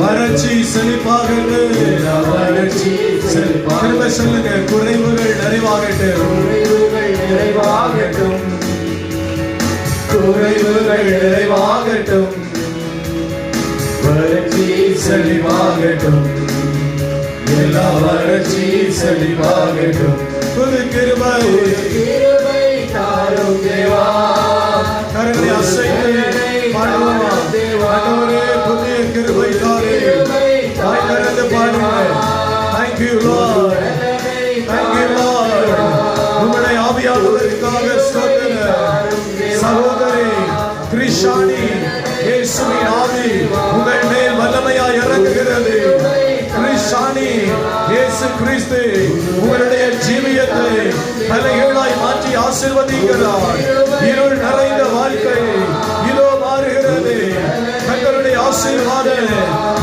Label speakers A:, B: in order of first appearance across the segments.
A: வறட்சி செழிப்பாகட்டும். திரும்ப சொல்லுங்க, குறைவுகள் நிறைவாகட்டும். குறைவுகள் நிறைவாகட்டும். வறட்சி செழிப்பாகட்டும். எல்லா வறட்சி செழிப்பாகட்டும். புது கிருபை தாரும் தேவா. கரங்களை அசைத்து பாடுவோமா? ஆண்டவரே, புதிய கிருபை தாரும். வாய் திறந்து பாடுங்க. Thank you Lord. Thank you Lord. உம்முடைய ஆவியானவருக்காக ஸ்தோத்திரம். சகோதரி கிருஷானி, இயேசுவின் ஆவி உங்கள் மேல் வல்லமையாய் இறங்குகிறது. கிருஷானி, இயேசு கிறிஸ்து உங்களுடைய ஜீவியத்தை தலைகீழாய் மாற்றி ஆசீர்வதிக்கிறார். இருள் நிறைந்த வாழ்க்கை இதோ மாறுகிறது. தங்களுடைய ஆசீர்வாதம்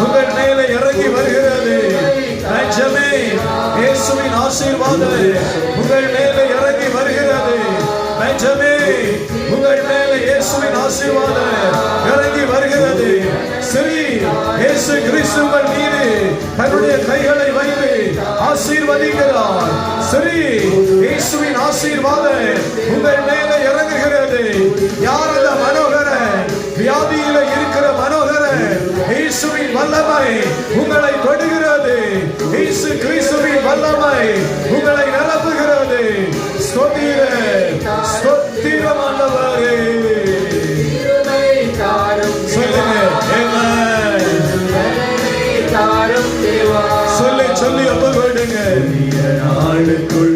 A: உங்கள் மேலே இறங்கி வருகிறது. நிஜமே, இயேசுவின் ஆசீர்வாதம் உங்கள் மேலே இறங்கி வருகிறது. நிஜமே, உங்கள் மேலே இயேசுவின் ஆசீர்வாதம் இறங்கி வருகிறது. சரி, இயேசு கிறிஸ்து உங்கள் மீது தன்னுடைய கைகளை வைத்து ஆசீர்வதிக்கிறார். சரி, இயேசுவின் ஆசீர்வாதம் உங்கள் மேலே இறங்குகிறது. யார் அந்த மனோகரன்? வியாதியில இருக்கிற மனோகரன். இயேசுவின் வல்லமை உங்களை தொடுகிறது. இயேசு கிறிஸ்துவின் வல்லமை உங்களை நிரப்புகிறது. ஸ்தோத்திரம், ஸ்தோத்திரம் ஆண்டவரே. சொல்லி சொல்லி ஒப்புக்கொடுங்க. நாளுக்குள்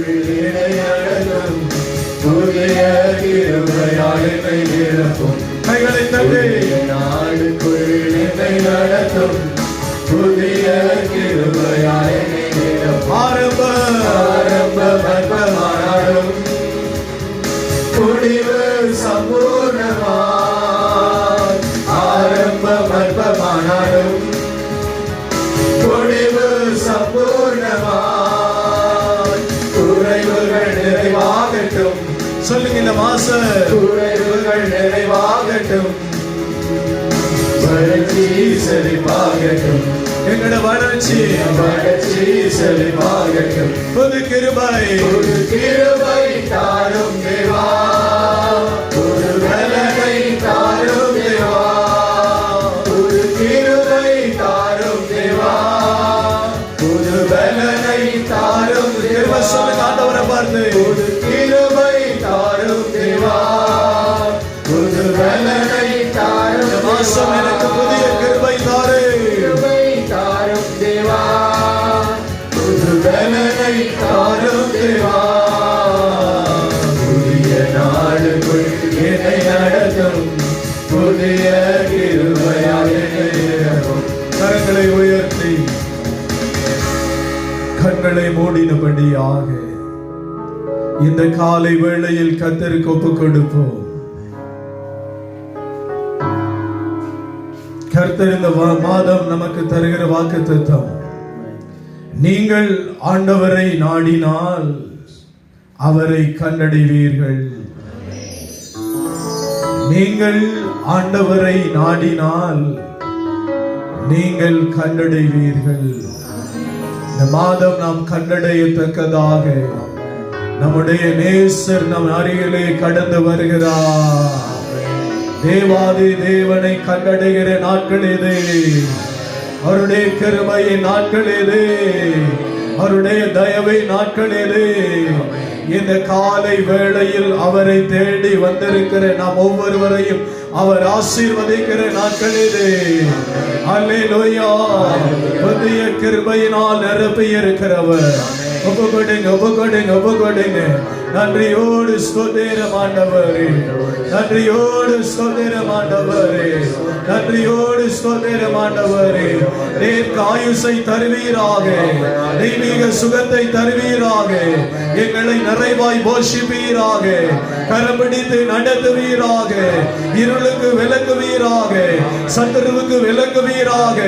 A: புதிய கிருபையால் என்னை நிரப்பும். கைகளை தட்டி. நாளுக்குள் என்னை நடத்தும். புதிய கிருபையால் என்னை நிரப்பும். ஆரம்ப அற்பமானாலும் முடிவு சம்பூர்ணமா. ஆரம்பம் அற்பமானாலும் முடிவு சம்பூர்ணமா. குறைவுகள் நிறைவாகட்டும். சொல்லுங்க, இந்த மாசம் குறைவுகள் நிறைவாகட்டும். வறட்சி செழிப்பாகட்டும். எங்களோட வறட்சி செழிப்பாகட்டும். புது கிருபை தாரும் தேவா. புது பலனை தாரும் தேவா. புது கிருபை தாரும் தேவா. புது பலனை தாரும் தேவா. சொல்லுங்க ஆண்டவரை பார்த்து. புது கிருபை தாரும் தேவா. புது பலனை தாரும். மாசம் எனக்கு புதிய கிருபை தாரும் தேவா. புது பலனை தாரும் தேவா. புதிய நாளுக்குள் என்னை நடத்தும். புதிய கிருபையால் என்னை நிரப்பும். கரங்களை உயர்த்தி கண்களை மூடினபடியாக இந்த காலை வேளையில் கர்த்தருக்கு ஒப்புக் கொடுப்போம். கர்த்தர் இந்த மாதம் நமக்கு தருகிற வாக்குத்தத்தம், நீங்கள் ஆண்டவரை நாடினால் அவரை கண்டடைவீர்கள். நீங்கள் ஆண்டவரை நாடினால் நீங்கள் கண்டடைவீர்கள். இந்த மாதம் நாம் கண்டடையத்தக்கதாக நம்முடைய நேசர் நம் அருகிலே கடந்து வருகிறார். தேவாதி தேவனை கண்டடைகிற நாட்கள் இது. அவருடைய கிருபையின் நாட்கள் இது. அவருடைய தயவை நாட்கள் இது. இந்த காலை வேளையில் அவரை தேடி வந்திருக்கிற நாம் ஒவ்வொருவரையும் அவர் ஆசீர்வதிக்கிற நாட்கள் இது. அல்லேலூயா. புதிய கிருபையினால் நிரப்பி இருக்கிறவர். ஒப்புக்கொடுங்க. நன்றியோடு ஸ்தோத்திரம் ஆண்டவரே. நன்றியோடு ஸ்தோத்திரம் ஆண்டவரே. நன்றியோடு ஸ்தோத்திரம் ஆண்டவரே. நேர்க்கு ஆயுசை தருவீராக. தெய்வீக சுகத்தை தருவீராக. எங்களை நிறைவாய் போஷிப்பீராக. கரம்பிடித்து நடத்துவீராக. இருளுக்கு விலக்குவீராக. சத்துருவுக்கு விலக்குவீராக.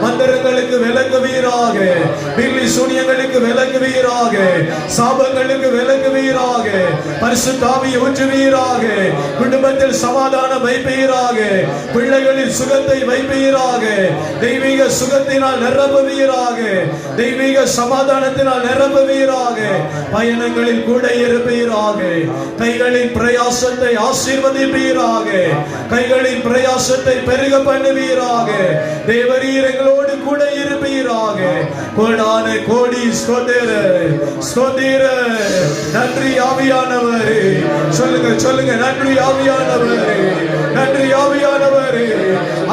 A: மந்திரங்களுக்கு விலக்குவீராக. பில்லி சூனியங்களுக்கு விலகுவீராக, சாபங்களுக்கு விலகுவீராக, பரிசுத்த ஆவியை ஊற்றுவீராக, குடும்பத்தில் சமாதானம் வைப்பீராக, பிள்ளைகளில் சுகத்தை வைப்பீராக, தெய்வீக சுகத்தினால் நிரப்புவீராக, தெய்வீக சமாதானத்தினால் நிரப்புவீராக, பயணங்களில் கூட இருப்பீராக, கைகளின் பிரயாசத்தை ஆசீர்வதிப்பீராக, கைகளின் பிரயாசத்தை பெருக பண்ணுவீராக, தேவரீர் எங்களோடு கூட இருப்பீராக. கோடான கோடி ஸ்தோத்திர ஸ்தோத்திர. நன்றி ஆவியானவரே. சொல்லுங்க சொல்லுங்க, நன்றி ஆவியானவரே, நன்றி ஆவியானவரே.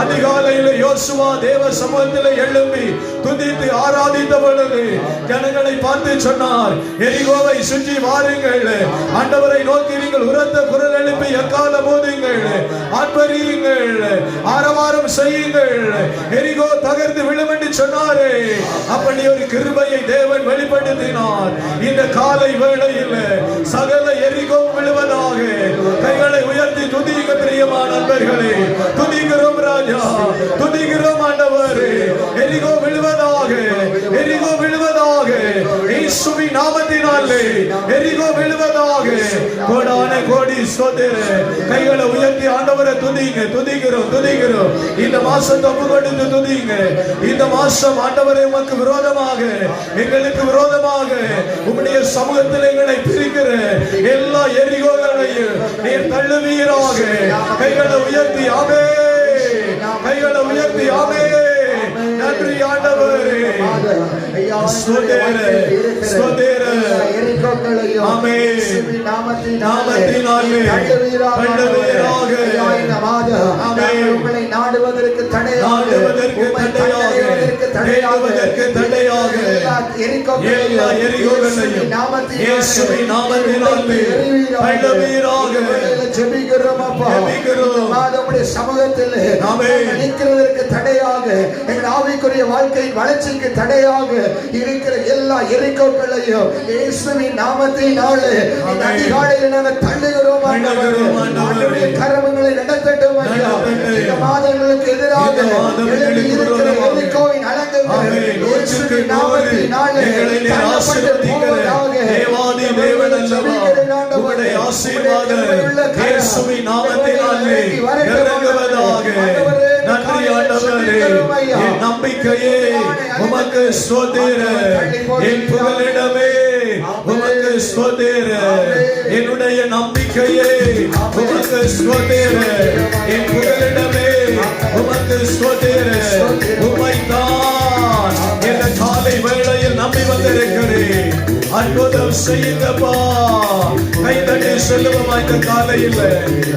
A: அதிகாலையில் யோசுவா தேவ சமூகத்தில் எழும்பி துதித்து ஆராதித்த பொழுது ஜனங்களை பார்த்து சொன்னார், எரிகோவை சுற்றி வாருங்கள், ஆண்டவரை நோக்கி நீங்கள் உரத்த குரல் எழுப்பி எக்காலம் ஊதுங்கள், ஆர்ப்பரியுங்கள், ஆரவாரம் செய்யுங்கள், எரிகோ தகர்ந்து விழும் என்று சொன்னாரே. அப்படி ஒரு கிருபையை தேவன் வெளிப்படுத்தினார். இந்த காலை வேளையில் சகல எரிகோ விழுவதாக. கைகளை உயர்த்தி துதிக்க பிரியமான நண்பர்களே, துதிக்கிறோம் ராஜா, துதிக்கிறோம் ஆண்டவரே. எரிகோ விழுவதாக, எரிகோ விழுவதாக, இயேசுவின் நாமத்தினாலே எரிகோ விழுவதாக. கோடான கோடி ஸ்தோத்திர. கைகளை உயர்த்தி ஆண்டவரை துதிங்க, துதிக்கிறோம் துதிக்கிறோம். இந்த மாசத்தை ஒப்பு கொடுத்து துதிங்க. இந்த மாசம் ஆண்டவரை உமக்கு விரோதமாக, எங்களுக்கு விரோதமாக உம்முடைய சமூகத்தில் எங்களை பிரிக்கிற எல்லா எரிகோகளையும் நீர் தள்ளுவீராக. கைகளை உயர்த்தி ஆமே, கைகளை உயர்த்தி ஆமே. நன்றி ஆண்டவரே. ஸ்தோத்திர ஸ்தோத்திர. ஆமென். நாமத்தினாலே தள்ளுவீராக. ஆமென்.
B: உங்களை நாடுவதற்கு தடையாக,
A: நாடுவதற்கு தடையாக எல்லா எரிகோகளையும் இயேசுவின் நாமத்தினாலே தள்ளுவீராக.
B: ஜெபிக்கிறோம் அப்பா. நம்முடைய சமூகத்தில் நிற்கிறதற்கு தடையாக, எங்கள் ஆவிக்குரிய வாழ்க்கையின் வளர்ச்சிக்கு தடையாக இருக்கிற எல்லா எரிகோக்களையும் இயேசுவின் நாமத்தினாலே இந்த அதிகாலையில் நாங்கள் தள்ளுகிறோம். ஆண்டவருடைய கரங்களை நடத்தட்டும் ஐயா. இந்த மாதங்களுக்கு எதிராக எழுதி இருக்கிற எரிகோவின் அலங்கங்கள் இயேசுவின் நாமத்தினாலே தள்ளப்பட்டு போவதாக.
A: தேவாதி தேவன் அல்லவா, உம்முடைய ஆசீர்வாதம் இயேசுவின் நாமத்தினாலே இறங்குவதாக. நன்றி ஆண்டவரே. என் நம்பிக்கையே உமக்கு ஸ்தோத்திர, என் புகலிடமே உமக்கு ஸ்தோத்திர, என்னுடைய நம்பிக்கையே உமக்கு ஸ்தோத்திர, என் புகலிடமே உமக்கு ஸ்தோத்திர. உம்மைத்தான் இந்த காலை வேளையில் நம்பி வந்திருக்கிறேன். அற்புதம் செய்யுங்கப்பா. கைதட்டி சொல்லுவோமா இந்த காலையில்,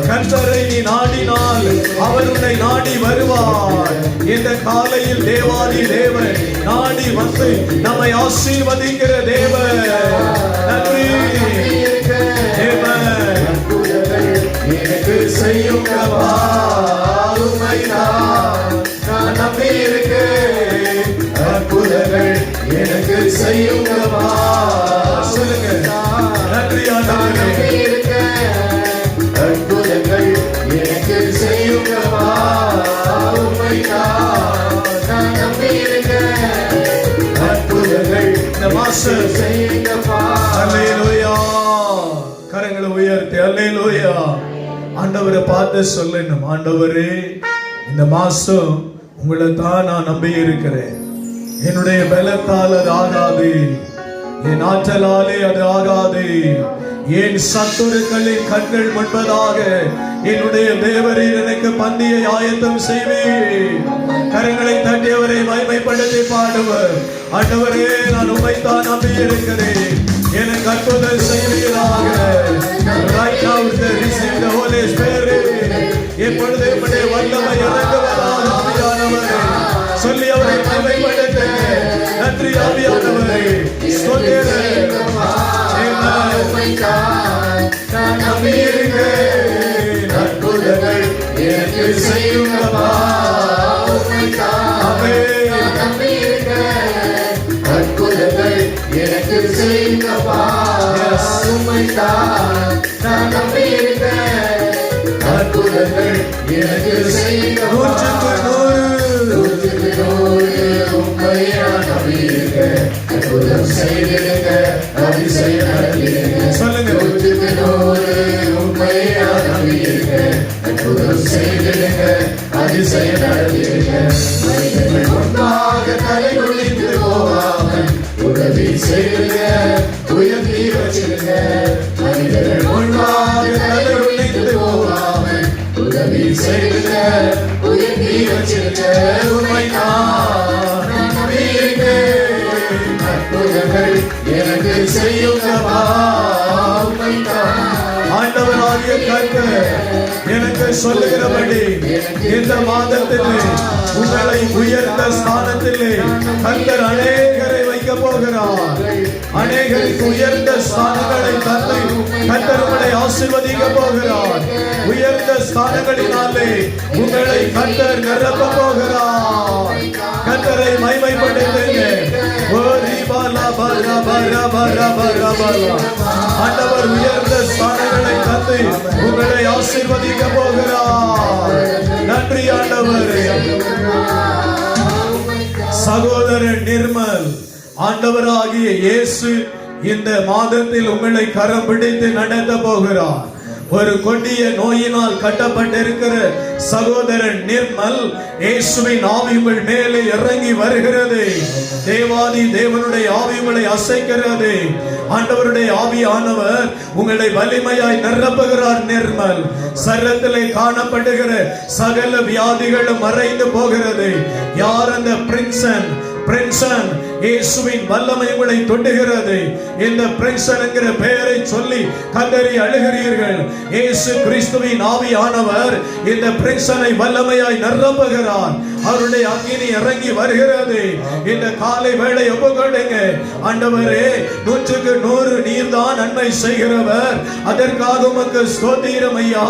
A: கர்த்தரை நீ நாடினால் அவர் உன்னை நாடி வருவார். இந்த காலையில் தேவாதி தேவன் நாடி வந்து நம்மை ஆசீர்வதிக்கிற தேவன். நன்றி தேவன். எனக்கு செய்யுங்கப்பா, உம்மைத்தான் நான் நம்பி இருக்கேன். அற்புதங்கள் எனக்கு செய்யுங்கப்பா. சொல்லுங்க, நன்றி ஆண்டவரே. அற்புதங்கள் எனக்கு செய்யுங்கப்பா, உம்மைத்தான் நான் நம்பி இருக்கேன். அற்புதங்கள் இந்த மாசம் செய்யுங்கப்பா. அல்லேலூயா. கரங்களை உயர்த்தி அல்லேலூயா. ஆண்டவரை பார்த்து சொல்லணும், ஆண்டவரே இந்த மாசம் உங்களை தான் நான் நம்பி இருக்கிறேன். என்னுடைய பலத்தால் அது ஆகாது, என் ஆற்றலாலே அது ஆகாது. என் சத்துருக்களின் கண்கள் முன்பதாக என்னுடைய தேவரீர் எனக்கு பந்தியை ஆயத்தம் செய்வேன். கரங்களை தட்டியவரை மகிமைப்படுத்தி பாடுவர். ஆண்டவரே நான் உம்மைத்தான் நம்பி இருக்கிறேன். எனக்கு அற்புதம் செய்வீராக. Right now receive the Holy Spirit. எப்பொழுது உம்முடைய வல்லமை இறங்குவதாக ஆவியானவரே சொல்லி அவரை மகிமைப்படுத்துங்க. நன்றி ஆவியானவரே. ஸ்தோத்திரம். நான் நம்பி இருக்கிறேன். அற்புதங்கள் எனக்கு செய்யுங்கப்பா. அற்புதங்கள் எனக்கு செய்யுங்கப்பா. நான் நம்பி இருக்கிறேன். அற்புதங்கள் எனக்கு செய்யுங்கப்பா. 100 உண்மையா நம்பி இருக்கிறேன். அற்புதம் செய்திடுங்க, அதிசயம் நடத்திடுங்க.
C: சொல்லுங்க.
A: 100 உண்மையா நம்பியிருங்க, அற்புதம் செய்திடுங்க, அதிசயம் நடத்திடுங்க. மனிதர்கள் முன்பாக தலை குனிந்து போகாமல் உதவி செய்யுங்க, உயர்த்தி வச்சிருங்க. மனிதர்கள் முன்பாக தலை குனிந்து போகாமல் உதவி செய்யுங்க, உயர்த்தி வச்சிருங்க. உண்மைதான் நான் நம்பியிருக்கேன், அற்புதங்கள் எனக்கு செய்யுங்கப்பா. உண்மைதான்
C: ஆண்டவராகிய கர்த்தர் எனக்கு சொல்லுகிறபடி இந்த மாதத்திலே உங்களை உயர்ந்த ஸ்தானத்திலே கர்த்தர் அநேகரை வைக்க போகிறார். அநேகருக்கு உயர்ந்த ஸ்தானங்களை தந்து கர்த்தர் உங்களை ஆசீர்வதிக்க போகிறார். உயர்ந்த ஸ்தானங்களினாலே உங்களை கர்த்தர் நிரப்ப போகிறார். கர்த்தரை மகிமைப்படுத்துங்க. ஆண்டவர் உயர்ந்த ஸ்தானங்களை தந்து உங்களை ஆசீர்வதிக்க போகிறார். நன்றி ஆண்டவரே. சகோதரன் நிர்மல், ஆண்டவராகிய இயேசு இந்த மாதத்தில் உங்களை கரம் பிடித்து நடத்த போகிறார். ஒரு கொடிய நோயினால் கட்டப்பட்டிருக்கிற சகோதரன் நிர்மல், இயேசுவின் ஆவி உங்கள் மேலே இறங்கி வருகிறது. தேவாதி தேவனுடைய ஆவி உங்களை அசைக்கிறது. ஆண்டவருடைய ஆவியானவர் உங்களை வலிமையாய் நிரப்புகிறார். நிர்மல், சரீரத்திலே காணப்படுகிற சகல வியாதிகளும் மறைந்து போகிறது. யார் அந்த பிரின்சன்? இயேசுவின் வல்லமை உங்களை தொடுகிறது. இந்த பிரின்சன் என்கிற பெயரை சொல்லி கதறி அழுகிறீர்கள். இயேசு கிறிஸ்துவின் ஆவியானவர் இந்த பிரின்சனை வல்லமையாய் நிரப்புகிறார். அவருடைய அக்கினி இறங்கி வருகிறது. இந்த காலை வேளை ஒப்புக்கொடுங்க. ஆண்டவரே, 100க்கு 100 நீர்தான் நன்மை செய்கிறவர். அதற்காக உமக்கு ஸ்தோத்திரம் ஐயா.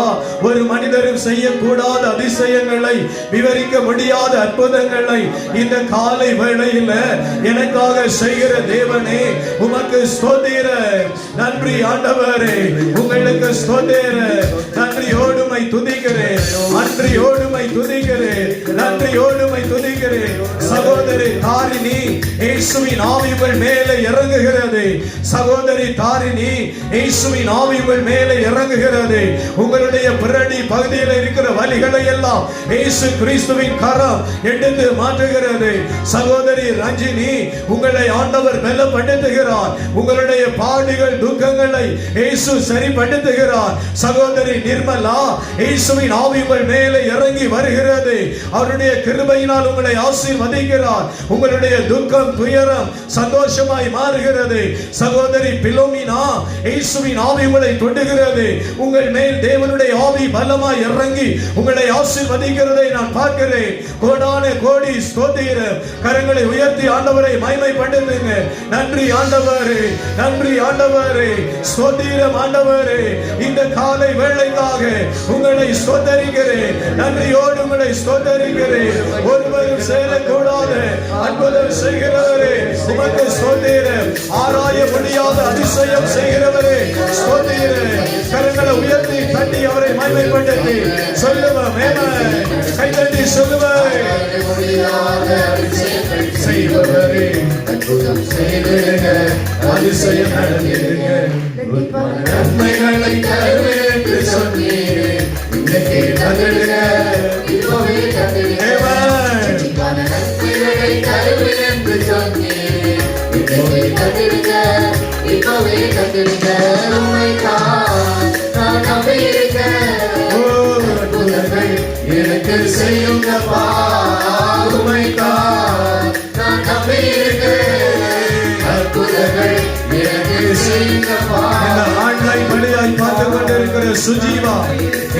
C: ஒரு மனிதரும் செய்யக்கூடாத அதிசயங்களை, விவரிக்க முடியாத அற்புதங்களை இந்த காலை வேளையில் எனக்காக செய்கிற தேவனே, உமக்கு ஸ்தோத்திரம். நன்றி ஆண்டவரே, உங்களுக்கு ஸ்தோத்திரம். நன்றியோடுமை துதிக்கிறேன், நன்றியோடுமை துதிக்கிறேன், நன்றியோடுமை துதிக்கிறேன். சகோதரி தாரிணி, இயேசுவின் ஆவி உங்கள் மேலே இறங்குகிறது. சகோதரி தாரிணி, இயேசுவின் ஆவி உங்கள் மேலே இறங்குகிறது. உங்களுடைய பிறடி பகுதியில் இருக்கிற வலிகளை எல்லாம் இயேசு கிறிஸ்துவின் கரம் எடுத்து மாற்றுகிறது. சகோதரி ரஞ்சினி, உங்களை ஆண்டவர் பலப்படுத்துகிறார். உங்களுடைய பாடுகள் துக்கங்களை இயேசு சரிப்படுத்துகிறார். சகோதரி நிர்மலா, இயேசுவின் ஆவி உங்கள் மேலே இறங்கி வருகிறது. அவருடைய கிருபையினால் உங்களை ஆசீர்வதிக்கிறார். உங்களுடைய துக்கம் துயரம் சந்தோஷமாய் மாறுகிறது. சகோதரி பிலோமினா, இயேசுவின் ஆவி உங்களை தொடுகிறது. உங்கள் மேல் தேவனுடைய ஆவி பலமாய் இறங்கி உங்களை ஆசீர்வதிக்கிறதை நான் பார்க்கிறேன். கோடான கோடி ஸ்தோத்திரம். கரங்களை உயர்த்தி ஆண்டவரை மகிமைப்படுத்துங்க. நன்றி ஆண்டவரே, நன்றி ஆண்டவரே, ஸ்தோத்திரம் ஆண்டவரே. இந்த காலை வேளைக்காக உங்களை ஸ்தோத்தரிக்கிறேன். நன்றியோடு உங்களை ஸ்தோத்தரிக்கிறேன். ஒருவரும் செய்யக்கூடாத அற்புதம் செய்கிறவரே, உமக்கு ஸ்தோத்திரம். ஆராய முடியாத அதிசயம் செய்கிறவரே, ஸ்தோத்திரம். கரங்களை உயர்த்தி தட்டி அவரை மகிமைப்படுத்தி சொல்லுவோம். கைதட்டி சொல்லுவார். செய்பவரே, அற்புதம் செய்திடுங்க, அதிசயம் நடத்திடுங்க. நன்மைகளை தருவேன் என்று சொன்னீரே, இன்னைக்கு தந்திடுங்க, இப்பவே தந்திடுங்க. நன்மைகளை தருவேன் என்று சொன்னீரே, இன்னைக்கு தந்திடுங்க, இப்பவே தந்திடுங்க. உண்மைதான் நான் நம்பியிருக்கேன், அற்புதங்கள் எனக்கு செய்யுங்கப்பா. உண்மைதான் நான் நம்பியிருக்கேன், அற்புதங்கள் எனக்கு செய்யுங்கப்பா. இந்த ஆன்லைன் வழியாய் பார்த்து கொண்டிருக்கிற சுஜீவா,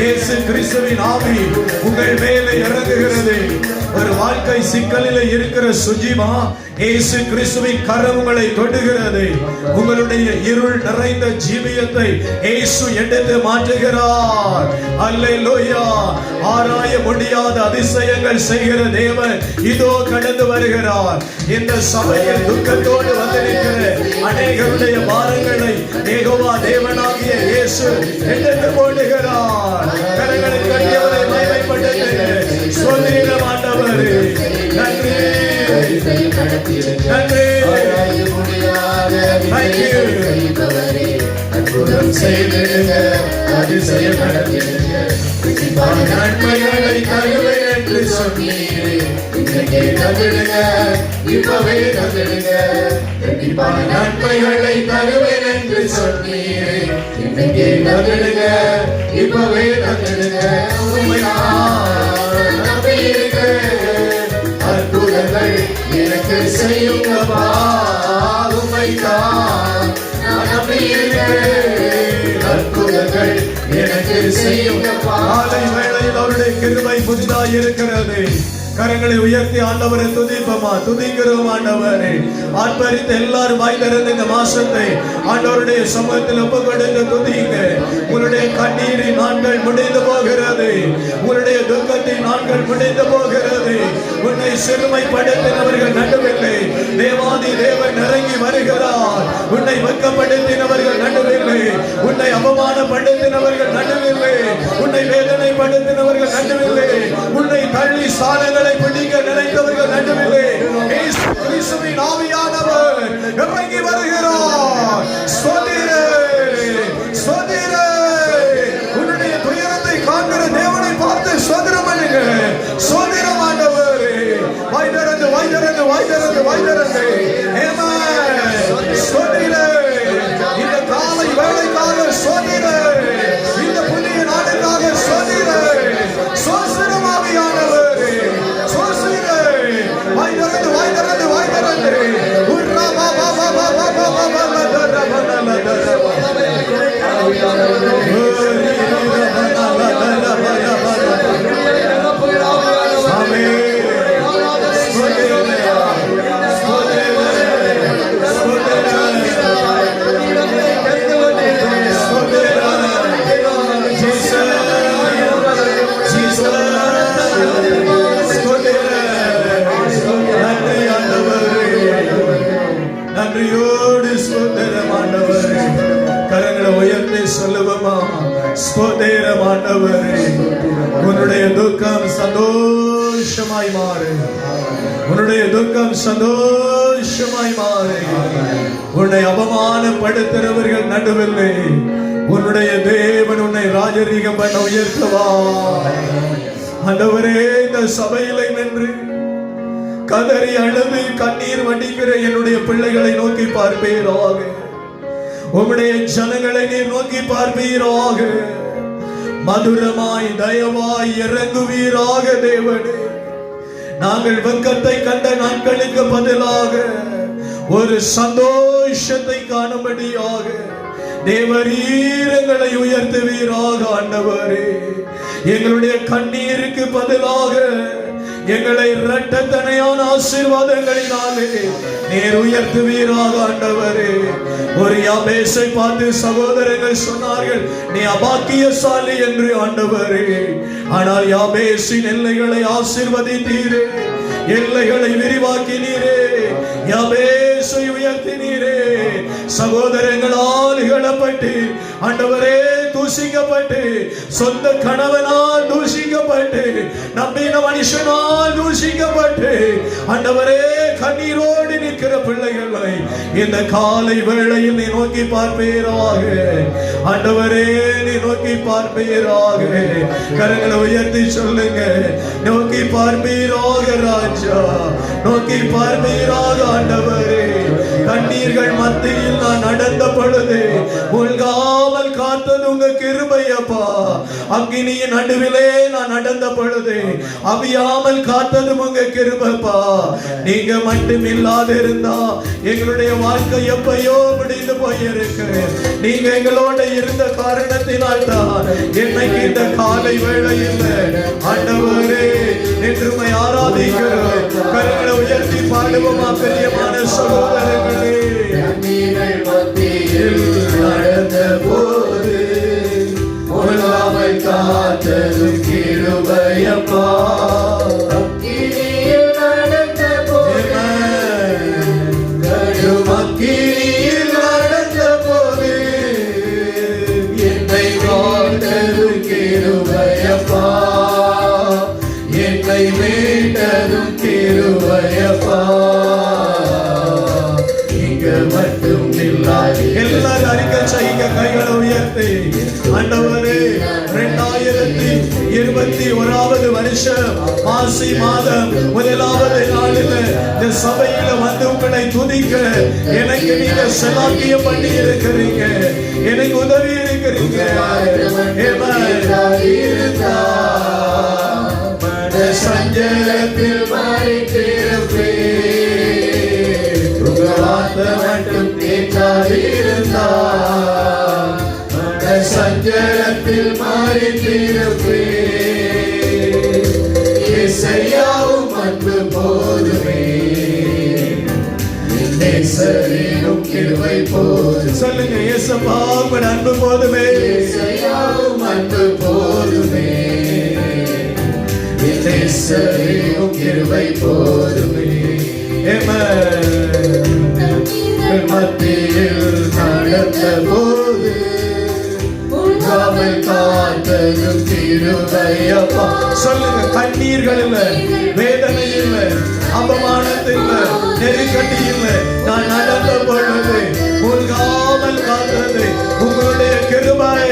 C: இயேசு கிறிஸ்துவின் ஆவி உங்கள் மேலே இறங்குகிறது. ஒரு வாழ்க்கை சிக்கலில் இருக்கிற சுஜீவா, இயேசு கிறிஸ்துவின் கரம் உங்களை தொடுகிறது. உங்களுடைய இருள் நிறைந்த ஜீவியத்தை இயேசு எடுத்து மாற்றுகிறார். அல்லேலூயா. ஆராய முடியாத அதிசயங்கள் செய்கிற தேவன் இதோ கடந்து வருகிறார். இந்த சபையில் துக்கத்தோடு வந்திருக்கிற அநேகருடைய பாரங்களை யெகோவா தேவனாகிய இயேசு எடுத்து போடுகிறார். கரங்களை கட்டியவரை மகிமைப்படுத்துங்கள். ஸ்தோத்திரம் ஆண்டவரே. நன்றி, நன்றி.
A: அதிசயம் செய்பவரே, அற்புதம் செய்திடுங்க, அதிசயம் நடத்திடுங்க. இரட்டிப்பான நன்மைகளை தருவேன் என்று சொன்னீரே, இன்றைக்கே தந்திடுங்க, இப்பவே தந்திடுங்க. இரட்டிப்பான நன்மைகளை தருவேன் என்று சொன்னீரே, இன்றைக்கே தந்திடுங்க, இப்பவே தந்திடுங்க. உம்மை நான் நம்பியிருக்கிறேன், அற்புதங்கள் எனக்கு செய்யுங்கப்பா. உம்மை தான் நான் நம்பியிருக்கிறேன், அற்புதங்கள் எனக்கு செய்யுங்கப்பா.
C: காலை வேளையில் அவருடைய கிருபை புதிதாய் இருக்கிறது. கரங்களை உயர்த்தி ஆண்டவரை துதிப்போமா, துதிக்கிறோம் ஆண்டவரே. ஆர்ப்பரித்த எல்லாரும் வாய் திறந்து இந்த மாசத்தை ஆண்டவருடைய சமூகத்தில் ஒப்பு கொடுத்து துதிங்க. உங்களுடைய கண்ணீரின் நாட்கள் முடிந்து போகிறது, உங்களுடைய துக்கத்தின் நாட்கள் முடிந்து போகிறது. உன்னை சிறுமைப்படுத்தினவர்கள் நடுவில்லை, தேவாதி தேவன் இறங்கி வருகிறார். உன்னை வெட்கப்படுத்தினவர்கள் நடுவில்லை, உன்னை அவமானப்படுத்தினவர்கள் நடுவில்லை, உன்னை வேதனைப்படுத்தினவர்கள் நடுவில்லை, உன்னை தள்ளி சாலைகளை பிடிக்க நினைத்தவர்கள் நடுவில்லை. இயேசு கிறிஸ்துவின் ஆவியானவர் இறங்கி வருகிறார். ஸ்தோத்திரே, ஸ்தோத்திரே. உன்னுடைய துயரத்தை காண்கிற தேவனை பார்த்து ஸ்தோத்திரம் பண்ணுங்க. ஸ்தோத்திரம் ஆண்டவரே. வாய் திறந்து, வாய் திறந்து, வாய் திறந்து, வாய் திறந்து. ஆமென். ஸ்தோத்திரே. இந்த காலை வேளைக்காக ஸ்தோத்திரே, இந்த புதிய நாளுக்காக ஸ்தோத்திரே. ஸ்தோத்திரம் ஆவியானவரே, ஸ்தோத்திரே. வாய் திறந்து, வாய் திறந்து, வாய் திறந்து. உர்ரா பா பா பா பா பா பா பா பா லா தர பா லா லா தர பா. நன்றியோடு ஸ்தோத்திரம் ஆண்டவரே. கரங்களை உயர்த்தி சொல்லுவோமா, ஸ்தோத்திரம் ஆண்டவரே. உன்னுடைய துக்கம் சந்தோஷமாய் மாறு, உன்னுடைய துக்கம் சந்தோஷமாய் மாறு. உன்னை அவமானப்படுத்துகிறவர்கள் நடுவில்லை, உன்னுடைய தேவன் உன்னை ராஜரீகம் பண்ண உயர்த்தவா. ஆண்டவரே, இந்த சபையிலே நின்று கதறி அழுது கண்ணீர் வடிக்கிற என்னுடைய பிள்ளைகளை நோக்கி பார்ப்பீராக. உம்முடைய ஜனங்களை நீர் நோக்கி பார்ப்பீராக. மதுரமாய் தயவாய் இறங்குவீராக தேவனே. நாங்கள் வெட்கத்தை கண்ட நாட்களுக்கு பதிலாக ஒரு சந்தோஷத்தை காணும்படியாக தேவரீர் எங்களை உயர்த்துவீராக. ஆண்டவரே, எங்களுடைய கண்ணீருக்கு பதிலாக எங்களை இரட்டத்தனையான ஆசீர்வாதங்களினாலே நீர் உயர்த்துவீராக. ஆண்டவரே, ஒரு யாபேசை பார்த்து சகோதரர்கள் சொன்னார்கள், நீ அபாக்கியசாலி என்று. ஆண்டவரே, ஆனால் யாபேசின் எல்லைகளை ஆசீர்வதித்தீரே, எல்லைகளை விரிவாக்கினீரே, யாபேசை உயர்த்தினீரே. சகோதரங்களால் இகழப்பட்டு, ஆண்டவரே, தூஷிக்கப்பட்டு, சொந்த கணவனால் தூஷிக்கப்பட்டு, நம்பின மனுஷனால் தூஷிக்கப்பட்டு, ஆண்டவரே, கண்ணீரோடு நிற்கிற பிள்ளைகளை இந்த காலை வேளையில் நீ நோக்கி பார்ப்பீராக. ஆண்டவரே, நீ நோக்கி பார்ப்பீராக. கரங்களை உயர்த்தி சொல்லுங்க, நோக்கி பார்ப்பீராக ராஜா, நோக்கி பார்ப்பீராக. ஆண்டவரே, கண்ணீர்கள் மத்தியில் நான் நடந்த பொழுது மூழ்காமல் காத்தது உங்க கிருபை அப்பா. அக்கினியின் நடுவிலே நான் நடந்த பொழுது அவியாமல் காத்தது உங்க கிருபைப்பா. நீங்க மட்டும் இல்லாத இருந்தா எங்களுடைய வாழ்க்கை எப்பயோ முடிந்து போயிருக்கு. நீங்க எங்களோட இருந்த காரணத்தினால் தான் என்னைக்கு இந்த காலை வேளையில் ஆண்டவரே என்றுமை ஆராதிக்கிறோம். கரங்களை உயர்த்தி பாடுவோமா பெரியமான சகோதரர்களே.
A: கண்ணீர்கள் மத்தியில் நடந்த போது உலகாமல் காத்தது கிருபையப்பா. அக்கினியில் நடந்த போது, அக்கினியில் நடந்த போது என்னை காத்தது கிருபையப்பா, என்னை மீட்டதும் கிருபையப்பா. இங்க மட்டும்
C: 21வது வருஷம் மாசி மாதம் 1வது நாளில் இந்த சபையில வந்து உங்களை துதிக்க எனக்கு நீங்க செலாக்கியம் பண்ணி இருக்கிறீங்க, எனக்கு உதவி இருக்கிறீங்க.
A: சஞ்சலத்தில் மறைத்திருப்பே உங்க வார்த்தை மட்டும் கேட்டாதிருந்தா சஞ்சலத்தில் மறைத்திருப்பே இசையாவும் அன்பு போதுமே நேசரேனும் கிருபை போதும்.
C: சொல்லுங்க, இயேசப்பா உங்க அன்பு போதுமே,
A: இசையாவும் அன்பு போதுமே நேசரேனும் கிருபை போதுமே. மத்தியில் நடந்த போது உங்காமல் காத்ததும் கிருபையப்பா.
C: சொல்லுங்க, கண்ணீர்கள் இல்ல, வேதனை இல்ல, அவமானத்தில் இல்ல, நெருக்கடி இல்ல, நான் நடந்த பொழுது உங்காமல் காத்தது உங்களுடைய கிருபை.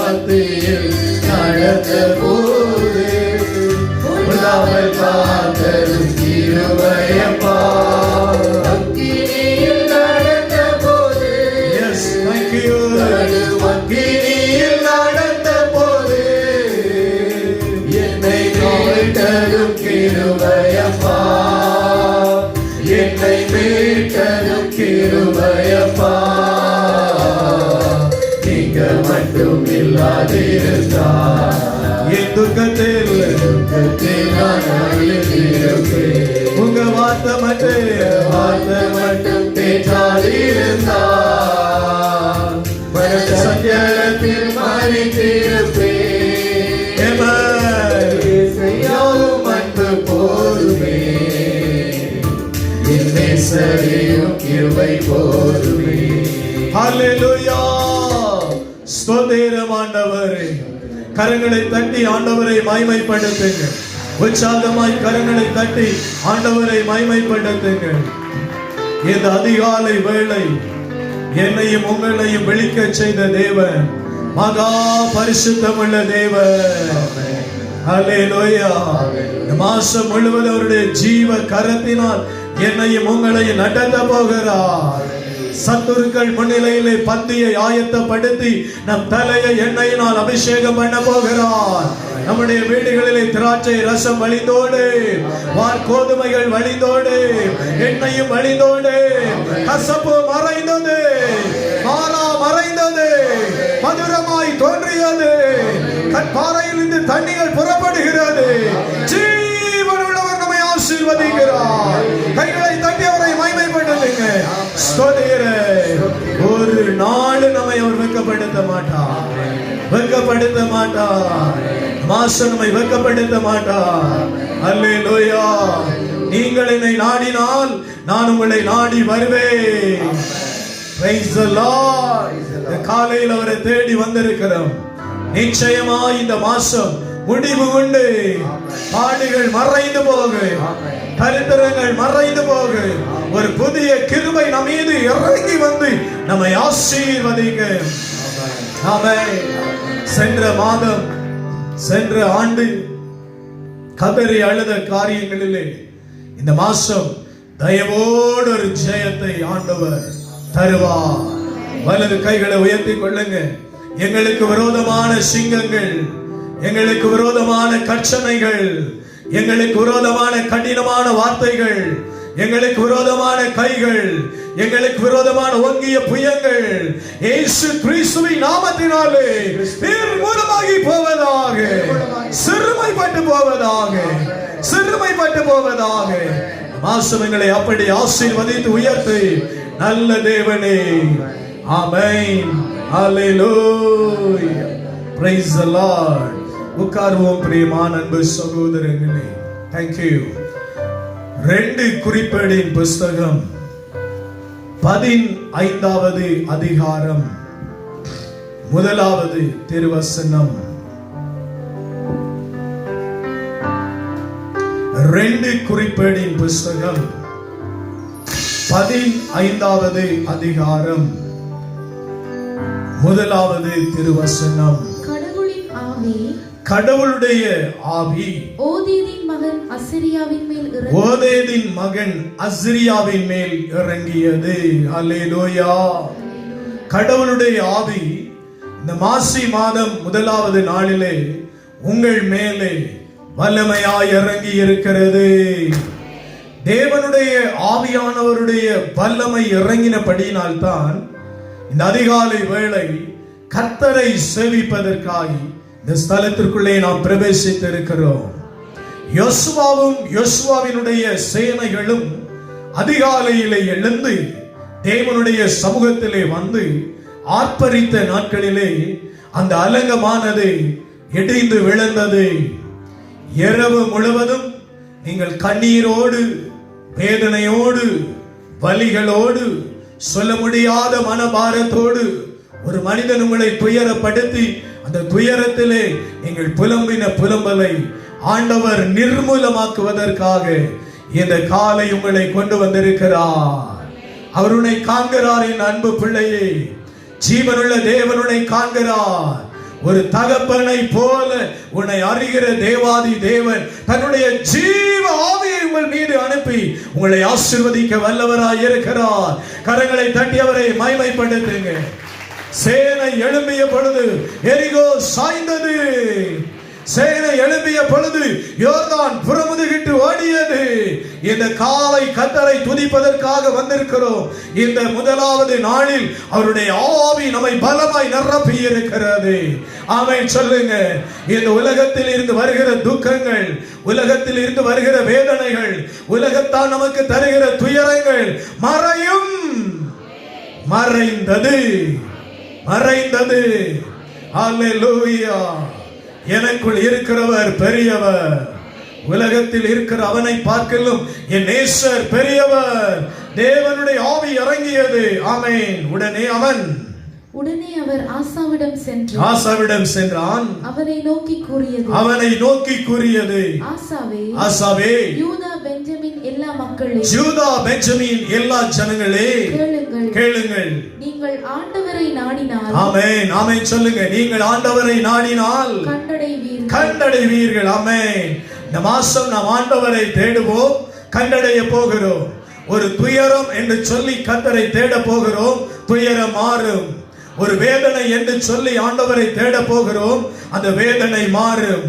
A: மத்தியில் நடந்த போது உங்காமல் காத்ததும் கிருபையப்பா. அக்கினியில் நடந்த போது
C: எஸ், thank you.
A: அக்கினியில் நடந்த போது என்னை மீட்டதும் கிருபையப்பா, என்னை மீட்டதும் கிருபையப்பா. நீங்க மட்டும் இல்லாதிருந்தா
C: என் துக்கத்தில்
A: நான் அழுதிருப்பேன்.
C: உங்க வார்த்தை
A: மட்டும் பேசாதிருந்தா சஞ்சலத்தில் மறைத்திருப்பேன். இசையாவும் அன்பு போதுமே நேசரேனும் கிருபை போதுமே.
C: ஹல்லேலூயா, ஸ்தோத்திரம் ஆண்டவரே. கரங்களை தட்டி ஆண்டவரை மகிமைப்படுத்துங்க. உற்சாகமாய் கரங்களை தட்டி ஆண்டவரை மகிமைப்படுத்துங்க. இந்த அதிகாலை வேளை என்னையும் உங்களையும் விழிக்க செய்த தேவன் மகா பரிசுத்தமுள்ள தேவன். ஹல்லேலூயா. இந்த மாசம் முழுவதும் அவருடைய ஜீவ கரத்தினால் என்னையும் உங்களையும் நடத்த போகிறார். சத்துருக்கள் முன்னிலையிலே பந்தியை ஆயத்தப்படுத்தி நம் தலையை எண்ணெயினால் அபிஷேகம் பண்ண போகிறார். நம்முடைய வீடுகளிலே திராட்சை ரசம் வழிந்தோடு, கோதுமைகள் வழிந்தோடு, எண்ணெயும் வழிந்தோடு, கசப்பு மறைந்தது, மாறா மறைந்தது, மதுரமாய் தோன்றியது, கற்பாறையில் இருந்து தண்ணீர் புறப்படுகிறது. ஜீவனுள்ளவர் நம்மை ஆசீர்வதிக்கிறார். கைகளை தட்டி அவரை மகிமைப்படுத்துங்க. ஒரு நாள் நம்மை அவர் வெட்கப்படுத்த மாட்டார், வெட்கப்படுத்த மாட்டார். மாசம் நம்மை வெட்கப்படுத்த மாட்டார். அல்லேலூயா. நீங்கள் என்னை நாடினால் நான் உங்களை நாடி வருவேன். Praise the Lord. இந்த காலையில் அவரை தேடி வந்திருக்கிறோம். நிச்சயமா இந்த மாசம் முடிவு உண்டு. பாடுகள் மறைந்து போக, தரித்திரங்கள் மறைந்து போக, ஒரு புதிய கிருபை நம் மீது இறங்கி வந்து நம்மை ஆசீர்வதிங்க. ஆமென். சென்ற மாதம், சென்ற ஆண்டு கதறி அழுத காரியங்களிலே இந்த மாசம் தயவோடு ஒரு ஜெயத்தை ஆண்டவர் தருவார். வலது கைகளை உயர்த்தி கொள்ளுங்க. எங்களுக்கு விரோதமான சிங்கங்கள், எங்களுக்கு விரோதமான கர்ச்சனைகள், எங்களுக்கு விரோதமான கடினமான வார்த்தைகள், எங்களுக்கு விரோதமான கைகள், எங்களுக்கு விரோதமான ஓங்கிய புயங்கள் இயேசு கிறிஸ்துவின் நாமத்தினாலே நிர்மூலமாகி போவதாக, சிறுமைப்பட்டு போவதாக, சிறுமைப்பட்டு போவதாக. மாசம் எங்களை அப்படி ஆசீர்வதித்து உயர்த்து நல்ல தேவனே. ஆமென். ஹல்லேலூயா. Praise the Lord. உட்கார்வோம் பிரியமான அன்பு சகோதரர்களே. Thank you. 2 குறிப்பேடின் புஸ்தகம் 15வது அதிகாரம் 1வது திருவசனம். 2 குறிப்பேடின் புஸ்தகம் 15வது அதிகாரம் 1வது திருவசனம். கடவுளுடைய ஆவி
D: ஓதேதின் மகன்
C: அஸ்ரியாவின் மேல் இறங்கியது. அல்லேலூயா. கடவுளுடைய ஆவி இந்த மாசி மாதம் 1வது நாளிலே உங்கள் மேலே வல்லமையாய் இறங்கி இருக்கிறது. தேவனுடைய ஆவியானவருடைய வல்லமை இறங்கினபடியினால்தான் இந்த அதிகாலை வேளை கர்த்தரை சேவிப்பதற்காக இந்த ஸ்தலத்திற்குள்ளே நாம் பிரவேசித்து இருக்கிறோம். யோசுவாவும் யோசுவாவினுடைய சேனைகளும் அதிகாலையிலே எழுந்து தேவனுடைய சமூகத்திலே வந்து ஆர்ப்பரித்த நாட்களிலே அந்த அலங்கமானது இடிந்து விழுந்தது. இரவு முழுவதும் நீங்கள் கண்ணீரோடு, வேதனையோடு, வலிகளோடு, சொல்ல முடியாத மனபாரத்தோடு ஒரு மனிதன் உங்களை துயரப்படுத்தி அந்த துயரத்திலே நீங்கள் புலம்பின புலம்பலை ஆண்டவர் நிர்மூலமாக்குவதற்காக இந்த காலை உங்களை கொண்டு வந்திருக்கிறார். அவர் உன்னை காண்கிறார். என் அன்பு பிள்ளையே, ஜீவனுள்ள தேவன் உன்னை காண்கிறார். ஒரு தகப்பனை போல உன்னை அறிகிற தேவாதி தேவன் தன்னுடைய ஜீவ ஆவியை உங்கள் மீது அனுப்பி உங்களை ஆசீர்வதிக்க வல்லவராய் இருக்கிறார். கரங்களை தட்டி அவரை மகிமைப்படுத்துங்க. சேனை எழும்பிய பொழுது எரிகோ சாய்ந்தது. சேனை எழும்பிய பொழுது யோர்தான் புறமுதுகிட்டு ஓடியது. இந்த காலை கர்த்தரை துதிப்பதற்காக வந்திருக்கிறோம். இந்த 1வது நாளில் அவருடைய ஆவி நம்மை பலமாய் நிரப்பி இருக்கிறது. ஆமென் சொல்லுங்க. இந்த உலகத்தில் இருந்து வருகிற துக்கங்கள், உலகத்தில் இருந்து வருகிற வேதனைகள், உலகத்தால் நமக்கு தருகிற துயரங்கள் மறையும். மறைந்தது. அல்லேலூயா. எனக்குள் இருக்கிறவர் பெரியவர். உலகத்தில் இருக்கிற அவனை பார்க்கலும் என் நேசர் பெரியவர். தேவனுடைய ஆவி இறங்கியது. ஆமென். உடனே அவர் ஆசாவிடம் சென்றான். அவனை நோக்கி கூறியது ஆசாவே, யூதா பெஞ்சமின் எல்லா ஜனங்களே கேளுங்கள். நீங்கள் ஆண்டவரை நாடினால், ஆமென் ஆமென் சொல்லுங்க, நீங்கள் ஆண்டவரை நாடினால் கண்டடைவீர்கள். ஆமென். இந்த மாசம் நாம் ஆண்டவரை தேடுவோம், கண்டடைய போகிறோம். ஒரு துயரம் என்று சொல்லி கர்த்தரை தேட போகிறோம், துயரம் மாறும். ஒரு வேதனை என்று சொல்லி ஆண்டவரை தேட போகிறோம், அந்த வேதனை மாறும்.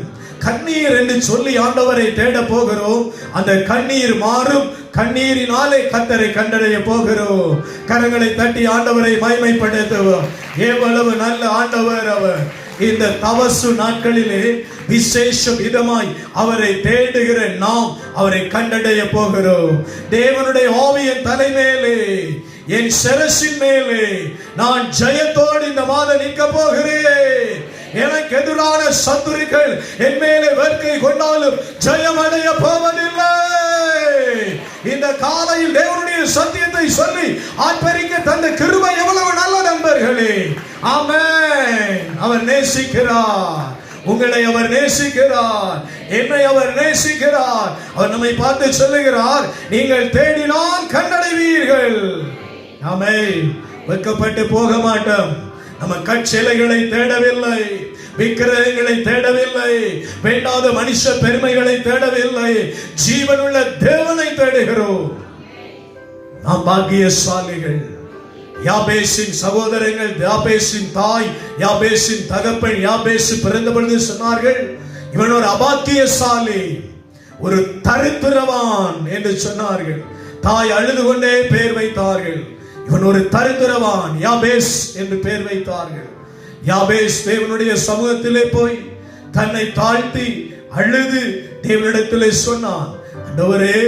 C: கண்ணீர் என்று சொல்லி ஆண்டவரை தேட போகிறோம், அந்த கண்ணீர் மாறும். கண்ணீரினாலே கர்த்தரை கண்டடைய போகிறோம். கரங்களை தட்டி ஆண்டவரை மகிமைப்படுத்துவோம். எவ்வளவு நல்ல ஆண்டவர் அவர். இந்த தவசு நாட்களிலே விசேஷ விதமாய் அவரை தேடுகிற நாம் அவரை கண்டடைய போகிறோம். தேவனுடைய ஆவியின் தலைமேலே, என் சிரசின் மேலே நான் ஜெயத்தோடு இந்த மாதம் நிற்க போகிறேன். எனக்கு எதிரான சத்துருக்கள் என் மேலே வேட்கை கொண்டாலும் ஜெயம் அடைய போவதில்லை. இந்த காலையில் தேவனுடைய சத்தியத்தை சொல்லி ஆர்ப்பரிக்க தந்த கிருபை எவ்வளவு நல்ல நண்பர்களே. ஆமென். அவர் நேசிக்கிறார். உங்களை அவர் நேசிக்கிறார். என்னை அவர் நேசிக்கிறார். அவர் நம்மை பார்த்து சொல்லுகிறார், நீங்கள் தேடினால் கண்டடைவீர்கள். ஆமென். வெட்கப்பட்டு போக மாட்டோம். நம்ம கற்சிலைகளை தேடவில்லை, விக்கிரகங்களை தேடவில்லை, வேண்டாத மனுஷ பெருமைகளை தேடவில்லை, ஜீவனுள்ள தேவனை தேடுகிறோம். நாம் பாக்கியசாலிகள். யாபேசின் சகோதரங்கள், யாபேசின் தாய், யாபேசின் தகப்பன், யாபேசு பிறந்த பொழுது சொன்னார்கள், இவன் ஒரு அபாக்கியசாலி, ஒரு தரித்திரவான் என்று சொன்னார்கள். தாய் அழுது கொண்டே பெயர் வைத்தார்கள். இவன் ஒரு தரித்திரவான், யாபேஸ் என்று பெயர் வைத்தார்கள். யாபேஸ் தேவனுடைய சமூகத்திலே போய் தன்னை தாழ்த்தி அழுது தேவனிடத்திலே சொன்னான், ஆண்டவரே,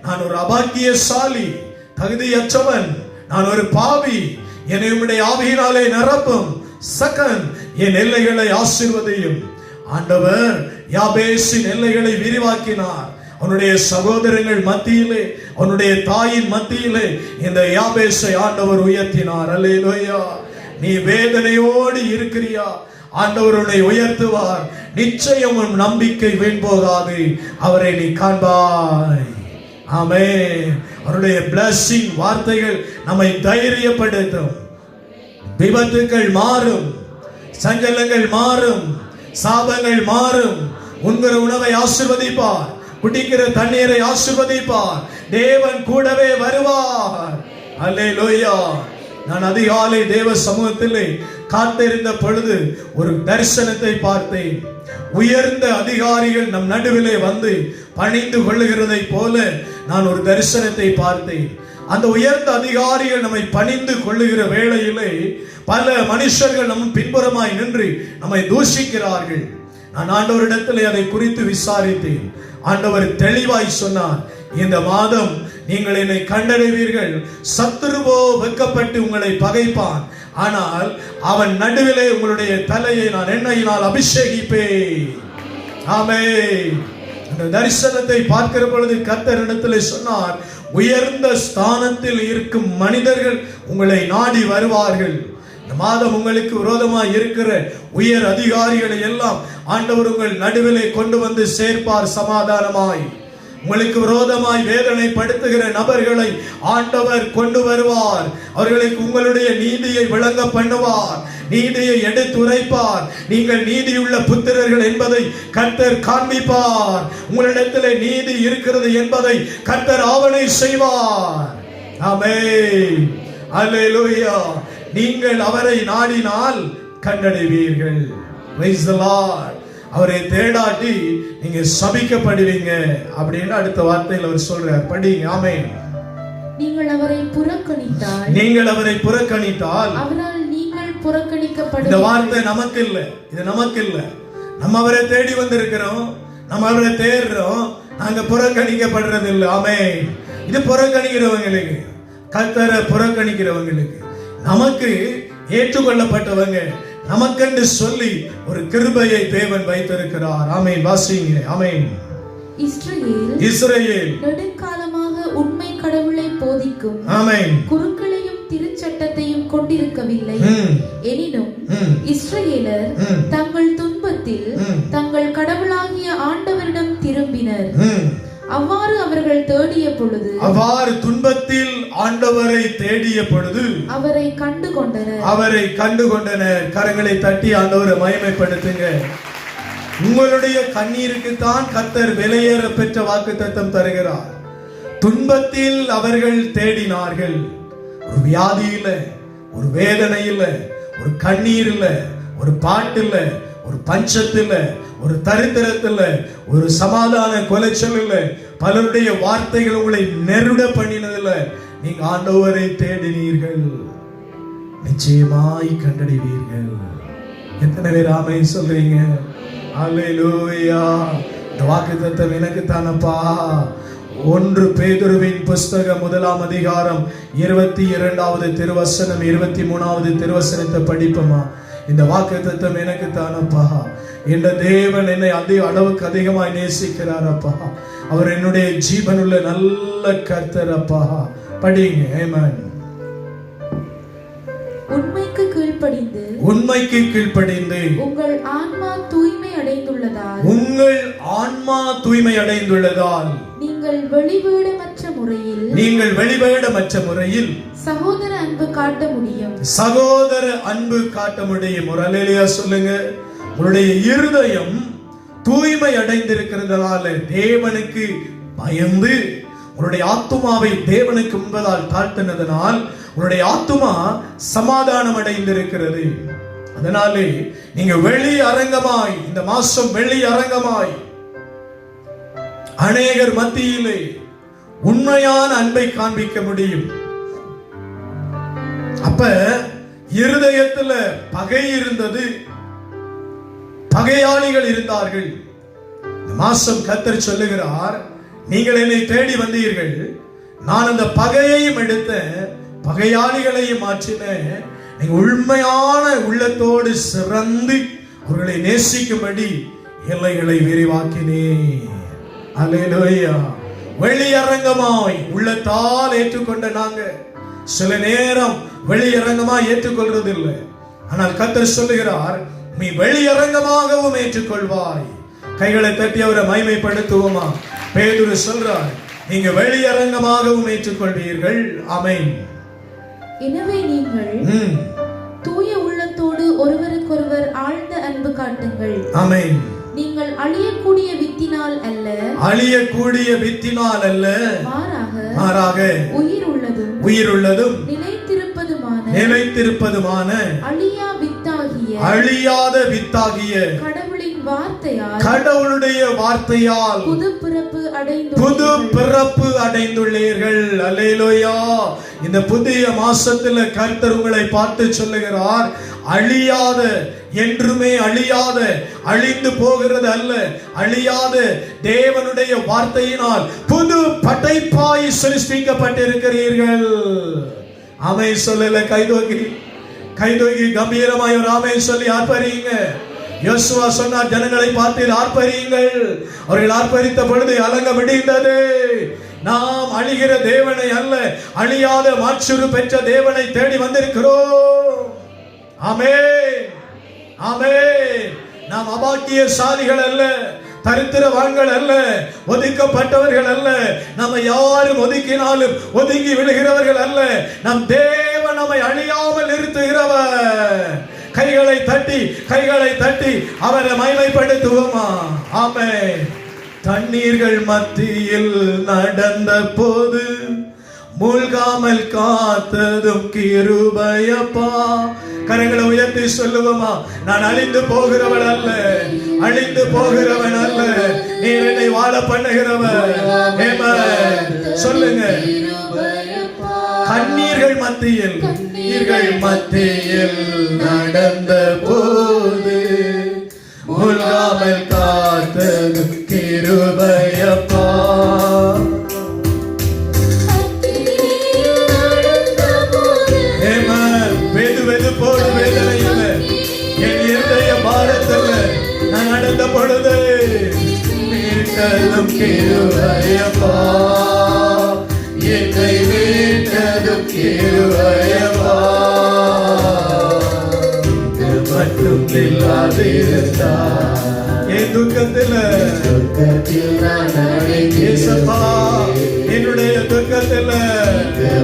C: நான் ஒரு அபாக்கியசாலி, தகுதியற்றவன், நான் ஒரு பாவி, என்னை உம்முடைய ஆவியினாலே நிரப்பும். சகன் என் எல்லைகளை ஆசீர்வதியும். ஆண்டவர் யாபேசின் எல்லைகளை விரிவாக்கினார். அவனுடைய சகோதரங்கள் மத்தியிலே, அவனுடைய தாயின் மத்தியிலே இந்த யாபேசை ஆண்டவர் உயர்த்தினார். அல்லேலூயா. நீ வேதனையோடு இருக்கிறியா? ஆண்டவர் உன்னை உயர்த்துவார். நிச்சயம் உன் நம்பிக்கை வீண் போகாது. அவரை நீ காண்பாய். ஆமென். அவருடைய பிளஸிங் வார்த்தைகள் நம்மை தைரியப்படுத்தும். விபத்துக்கள் மாறும், சஞ்சலங்கள் மாறும், சாபங்கள் மாறும். உண்கிற உணவை ஆசீர்வதிப்பார், குடிக்கிற தண்ணீரை ஆசீர்வதிப்பார். தேவன் கூடவே வருவார். அல்லேலூயா. நான் அதிகாலை தேவ சமூகத்திலே காத்திருந்த பொழுது ஒரு தரிசனத்தை பார்த்தேன். உயர்ந்த அதிகாரிகள் நம் நடுவிலே வந்து பணிந்து கொள்ளுகிறதை போல நான் ஒரு தரிசனத்தை பார்த்தேன். அந்த உயர்ந்த அதிகாரிகள் நம்மை பணிந்து கொள்ளுகிற வேளையிலே பல மனுஷர்கள் நம் பின்புறமாய் நின்று நம்மை தூஷிக்கிறார்கள். நான் ஆண்டவரிடத்திலே அதை குறித்து விசாரித்தேன். ஆண்டவர் தெளிவாய் சொன்னார், இந்த மாதம் நீங்கள் என்னை கண்டடைவீர்கள். சத்துருவோ வெட்கப்பட்டு உங்களை பகைப்பான், ஆனால் அவன் நடுவிலே உங்களுடைய தலையை நான் எண்ணெயினால் அபிஷேகிப்பேன். ஆமென். அந்த தரிசனத்தை பார்க்கிற பொழுது கர்த்தரிடத்திலே சொன்னார், உயர்ந்த ஸ்தானத்தில் இருக்கும் மனிதர்கள் உங்களை நாடி வருவார்கள். இந்த மாதம் உங்களுக்கு விரோதமாய் இருக்கிற உயர் அதிகாரிகளை எல்லாம் ஆண்டவர் உங்கள் நடுவிலே கொண்டு வந்து சேர்ப்பார் சமாதானமாய். உங்களுக்கு விரோதமாய் வேதனைப்படுத்துகிற நபர்களை ஆண்டவர் கொண்டு வருவார். அவர்களுக்கு உங்களுடைய நீதியை விளங்க பண்ணுவார், நீதியை எடுத்துரைப்பார். நீங்கள் நீதியுள்ள புத்திரர்கள் என்பதை கர்த்தர் காண்பிப்பார். உங்களிடத்திலே நீதி இருக்கிறது என்பதை கர்த்தர் ஆவணை செய்வார். ஆமென். அல்லேலூயா. நீங்கள் அவரை நாடினால் கண்டடைவீர்கள். Praise the Lord. அவரை தேடாட்டி நீங்க சபிக்கப்படுவீங்க அப்படின்னு அடுத்த வார்த்தையில் அவர் சொல்றார். படிங்க. ஆமென்.
D: நீங்கள் அவரை புறக்கணித்தால்
C: அவரால்
D: நீங்கள் புறக்கணிக்கப்படுவீர்கள்.
C: இந்த வார்த்தை நமக்கு இல்ல, இது நமக்கு இல்ல. நம்ம அவரை தேடி வந்திருக்கிறோம், நம்ம அவரை தேடுறோம், நாங்க புறக்கணிக்கப்படுறது இல்லை. ஆமென். இது புறக்கணிக்கிறவங்களுக்கு, கர்த்தரை புறக்கணிக்கிறவங்களுக்கு. நமக்கு ஏற்றுக்கொள்ளப்பட்டவங்க, நமக்கென்று சொல்லி ஒரு கிருபையை தேவன் வைத்திருக்கிறார். ஆமென். வாசிங்க. ஆமென். இஸ்ரவேல்
D: நெடுங்காலமாக உண்மை கடவுளை போதிக்கும்
C: ஆமென்
D: குருக்களையும் திருச்சட்டத்தையும் கொண்டிருக்கவில்லை. எனினும் இஸ்ரவேலர் தங்கள் துன்பத்தில் தங்கள் கடவுளாகிய ஆண்டவரிடம் திரும்பினர். அவ்வாறு அவர்கள் தேடிய பொழுது,
C: அவ்வாறு துன்பத்தில் ஆண்டவரை தேடிய பொழுது
D: அவரை கண்டுகொண்டனர்.
C: கரங்களை தட்டி ஆண்டவரை மகிமைப்படுத்துங்க. உங்களுடைய கண்ணீருக்கு தான் கர்த்தர் விலையேற பெற்ற வாக்குத்தத்தம் தருகிறார். துன்பத்தில் அவர்கள் தேடினார்கள். ஒரு வியாதி இல்ல, ஒரு வேதனை இல்ல, ஒரு கண்ணீர் இல்ல, ஒரு பாட்டு இல்ல, ஒரு பஞ்சத்தில், ஒரு தரித்திரத்தில், ஒரு சமாதான கொலைச்சல் இல்ல, பலருடைய வார்த்தைகள் உங்களை நெருட பண்ணினதில்ல. நீங்க ஆண்டவரை தேடினீர்கள், நிச்சயமாய் கண்டடைவீர்கள். எத்தனை பேர் ஆமென் சொல்றீங்க? அல்லேலூயா. இந்த வாக்குத்தத்தம் எனக்கு தானப்பா. 1 பேதுருவின் புஸ்தகம் 1ஆம் அதிகாரம் 22வது திருவசனம் 23வது திருவசனத்தை படிப்போமா? இந்த வாக்குத்தத்தம் எனக்கு தானப்பா. என்ற தேவன் என்னை அளவுக்கு அதிகமாய் நேசிக்கிறாரப்பா. அவர் என்னுடைய ஜீவனுள்ள நல்ல கர்த்தர் அப்பா. படிங்க. ஆமென். உண்மைக்கு கீழ்ப்படிந்து
D: உங்கள் ஆன்மா தூய்மை அடைந்துள்ளதால் நீங்கள் வெளிவேடமற்ற முறையில் சகோதர அன்பு காட்ட முடியும். ஒரு அல்லேலூயா சொல்லுங்க. உங்களுடைய இருதயம் தூய்மை அடைந்திருக்கிறதுனால, தேவனுக்கு பயந்து உங்களுடைய ஆத்துமாவை தேவனுக்கு முன்பதால் தாழ்த்தினதனால் உங்களுடைய ஆத்துமா சமாதானம் அடைந்திருக்கிறது. அதனாலே நீங்க வெளி அரங்கமாய், இந்த மாசம் வெளி அரங்கமாய் அநேகர் மத்தியிலே உண்மையான அன்பை காண்பிக்க முடியும். அப்ப இருதயத்துல பகை இருந்தது, பகையாளிகள் இருந்தார்கள். இந்த மாசம் கர்த்தர் சொல்லுகிறார், நீங்கள் என்னை தேடி வந்தீர்கள், நான் அந்த பகையையும் எடுத்தேன், பகையாளிகளையும் மாற்றினேன். நீங்க உண்மையான உள்ளத்தோடு சிறந்து அவர்களை நேசிக்கும்படி எல்லைகளை விரிவாக்கினேன். அல்லேலூயா. வெளியரங்கமாய் உள்ளத்தால் ஏற்றுக்கொண்ட நாங்க சில நேரம் வெளியரங்கமாய் ஏற்றுக்கொள்றது இல்லை. ஆனால் கர்த்தர் சொல்லுகிறார், நீ வெளியரங்கமாகவும் ஏற்றுக்கொள்வாய். கைகளை தட்டி அவரை மகிமைப்படுத்துவோமா? பேதுரு சொல்றார், நீங்க வெளியரங்கமாகவும் ஏற்றுக்கொள்வீர்கள். ஆமென். எனவே நீங்கள் தூய உள்ளத்தோடு ஒருவருக்கொருவர் ஆழ்ந்த
E: அன்பு காட்டுங்கள்.
C: ஆமென்.
E: நீங்கள் அழியக்கூடிய வித்தினால் அல்ல,
C: அழியக்கூடிய வித்தினால் அல்ல, மாறாக உயிருள்ளதும் நிலைத்திருப்பதுமான அழியாத வித்தாகிய கடவுளுடைய வார்த்தையால் புது பிறப்பு அடைந்துள்ளீர்கள். அல்லேலூயா. இந்த புதிய மாசத்துல கர்த்தர் உங்களை பார்த்து சொல்லுகிறார், அழியாத, என்றுமே அழியாத, அழிந்து போகிறது அல்ல, அழியாத தேவனுடைய வார்த்தையினால் புது படைப்பாய் சிருஷ்டிக்கப்பட்டிருக்கிறீர்கள். ஆமை சொல்லல, கைதோகி கம்பீரமாய் ஒரு ஆமை சொல்லி ஆர்ப்பரியுங்க. யோசுவா சொன்னார், ஜனங்களை பார்த்து ஆர்ப்பரியுங்கள். அவர்கள் ஆர்ப்பரித்த பொழுது அலங்க விடிந்தது. நாம் அழிகிற தேவனை அல்ல, அழியாத மாற்றுரு பெற்ற தேவனை தேடி வந்திருக்கிறோம். ஆமென், ஆமென். நாம் அபாக்கியசாலிகள் அல்ல, தரித்திரவான்கள் அல்ல, ஒதுக்கப்பட்டவர்கள் அல்ல, நம்ம யாரும் ஒதுக்கினாலும் ஒதுங்கி விடுகிறவர்கள் அல்ல. நம் தேவன் நம்மை அழியாமல் நிறுத்துகிறவர். கைகளை தட்டி அவரை மகிமைப்படுத்துவோமா? ஆமென். தண்ணீர்கள் மத்தியில் நடந்த போது மூழ்காமல் காத்ததும் கிருபையப்பா. கரங்களை உயர்த்தி சொல்லுவோமா? நான் அழிந்து போகிறவன் அல்ல, அழிந்து போகிறவன் அல்ல, நீர் என்னை வாழ பண்ணுகிறவன். சொல்லுங்க. கண்ணீர்கள் மத்தியில் நடந்த போது மூழ்காமல் காத்ததும் கிருபையப்பா. வெது வேதனையில என் இருதய பாரத்தில் நான் நடந்த பொழுது மீட்டதும் கிருபையப்பா, என்னை மீட்டதும் கிருபையப்பா. மட்டும் இல்லாதிருந்தா என் துக்கத்தில் ஏசப்பா, என்னுடைய துக்கத்தில்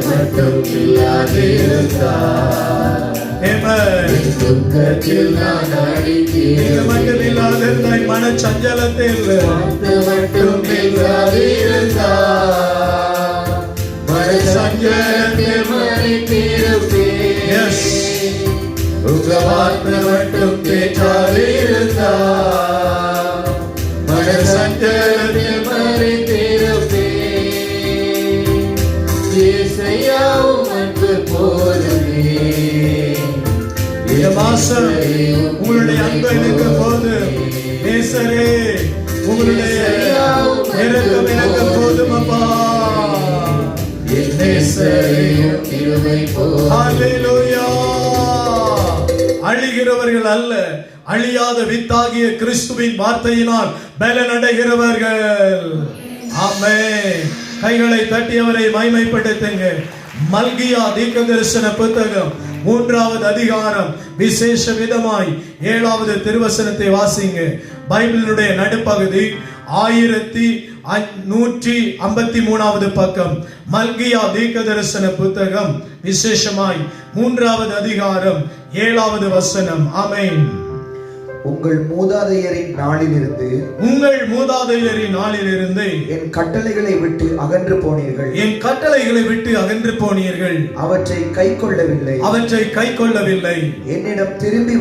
C: மட்டும் இல்லாதிருந்தா மட்டும் இல்லாதிருந்தா மன சஞ்சலத்தில் மட்டும் இல்லாதிருந்தா மன சஞ்சலத்தில் மறித்திருப்பேன். உங்க வார்த்தை மட்டும் கேட்டாதிருந்தா மன சஞ்சலத்தில் மறித்திருப்பேன். இயேசுவும் அன்பு போதுமே. இந்த மாசம் உங்களுடைய அன்பு எனக்கு போதும். நேசரே, உங்களுடைய இரக்கம் எனக்கு போதும் அப்பா. ஹல்லேலூயா. அழிகிறவர்கள் அல்ல, அழியாத வித்தாகிய கிறிஸ்துவின் வார்த்தையினால் பலனடைகிறவர்கள். ஆமென். கைகளை தட்டியவரை மகிமைப்படுத்துங்க. மல்கியா தீர்க்கதரிசன புத்தகம் 3வது அதிகாரம் விசேஷ விதமாய் 7வது திருவசனத்தை வாசிங்க. பைபிளுடைய நடுப்பகுதி 1153வது பக்கம். மல்கியா தீர்க்கதரிசன புத்தகம் விசேஷமாய் 3வது அதிகாரம் 7வது வசனம். ஆமென்.
B: உங்கள் மூதாதையரின் நாளிலிருந்து என் கட்டளைகளை விட்டு அகன்று போனீர்கள். அவற்றை கைக்கொள்ளவில்லை. என்னிடம் திரும்பி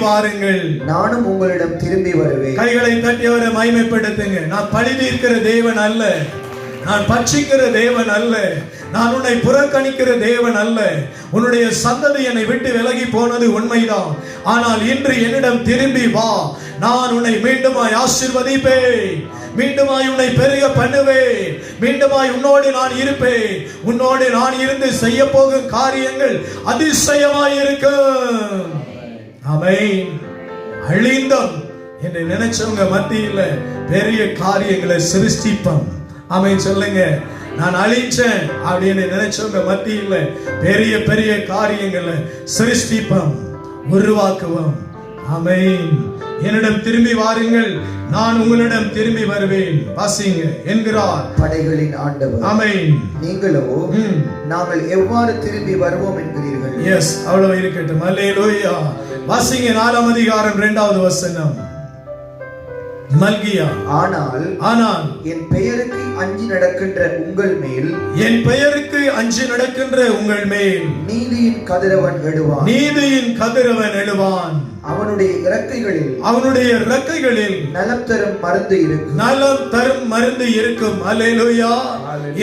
B: வாருங்கள், நானும் உங்களிடம் திரும்பி வருவேன்.
C: கைகளை தட்டியவரை மகிமைப்படுத்துங்க. நான் பழி தீர்க்கிற தேவன் அல்ல, நான் பட்சிக்கிற தேவன் அல்ல, நான் உன்னை புறக்கணிக்கிற தேவன் அல்ல. உன்னுடைய சந்ததி என்னை விட்டு விலகி போனது உண்மைதான். ஆனால் இன்று என்னிடம் திரும்பி வா, நான் உன்னை மீண்டுமாய் ஆசீர்வதிப்பேன், மீண்டுமாய் உன்னை பெருக பண்ணுவேன், மீண்டுமாய் உன்னோடு நான் இருப்பேன். உன்னோடு நான் இருந்து செய்ய போகும் காரியங்கள் அதிசயமாய் இருக்கும். ஆமென். அழிந்தோம் என்று நினைச்சவங்க மத்தியில பெரிய காரியங்களை சிருஷ்டிப்போம். ஆமென் சொல்லுங்க. நான் அழிச்சேன் அப்படின்னு நினைச்சவங்க மத்தியில் பெரிய பெரிய காரியங்களை சிருஷ்டிப்போம், உருவாக்குவோம். ஆமென். என்னிடம் திரும்பி வாருங்கள், நான் உங்களிடம் திரும்பி வருவேன். வாசிங்க என்கிறார்
B: படைகளின் ஆண்டவர்.
C: ஆமென்.
B: நீங்களோ நாங்கள் எவ்வாறு திரும்பி வருவோம் என்கிறீர்கள்.
C: எஸ், அவ்வளவு இருக்கட்டும். அல்லேலூயா. வாசிங்க 4ஆம் அதிகாரம் 2வது வசனம். மல்கியா. ஆனால்
B: என் பெயருக்கு அஞ்சி நடக்கின்ற உங்கள் மேல்,
C: என் பெயருக்கு அஞ்சி நடக்கின்ற உங்கள் மேல்
B: நீதியின் கதிரவன் எழுவான்.
C: நீதியின் கதிரவன் எழுவான்.
B: அவனுடைய இறக்கைகளில் நலம் தரும் மருந்து இருக்கும்.
C: நலம் தரும் மருந்து இருக்கும். அல்லேலூயா.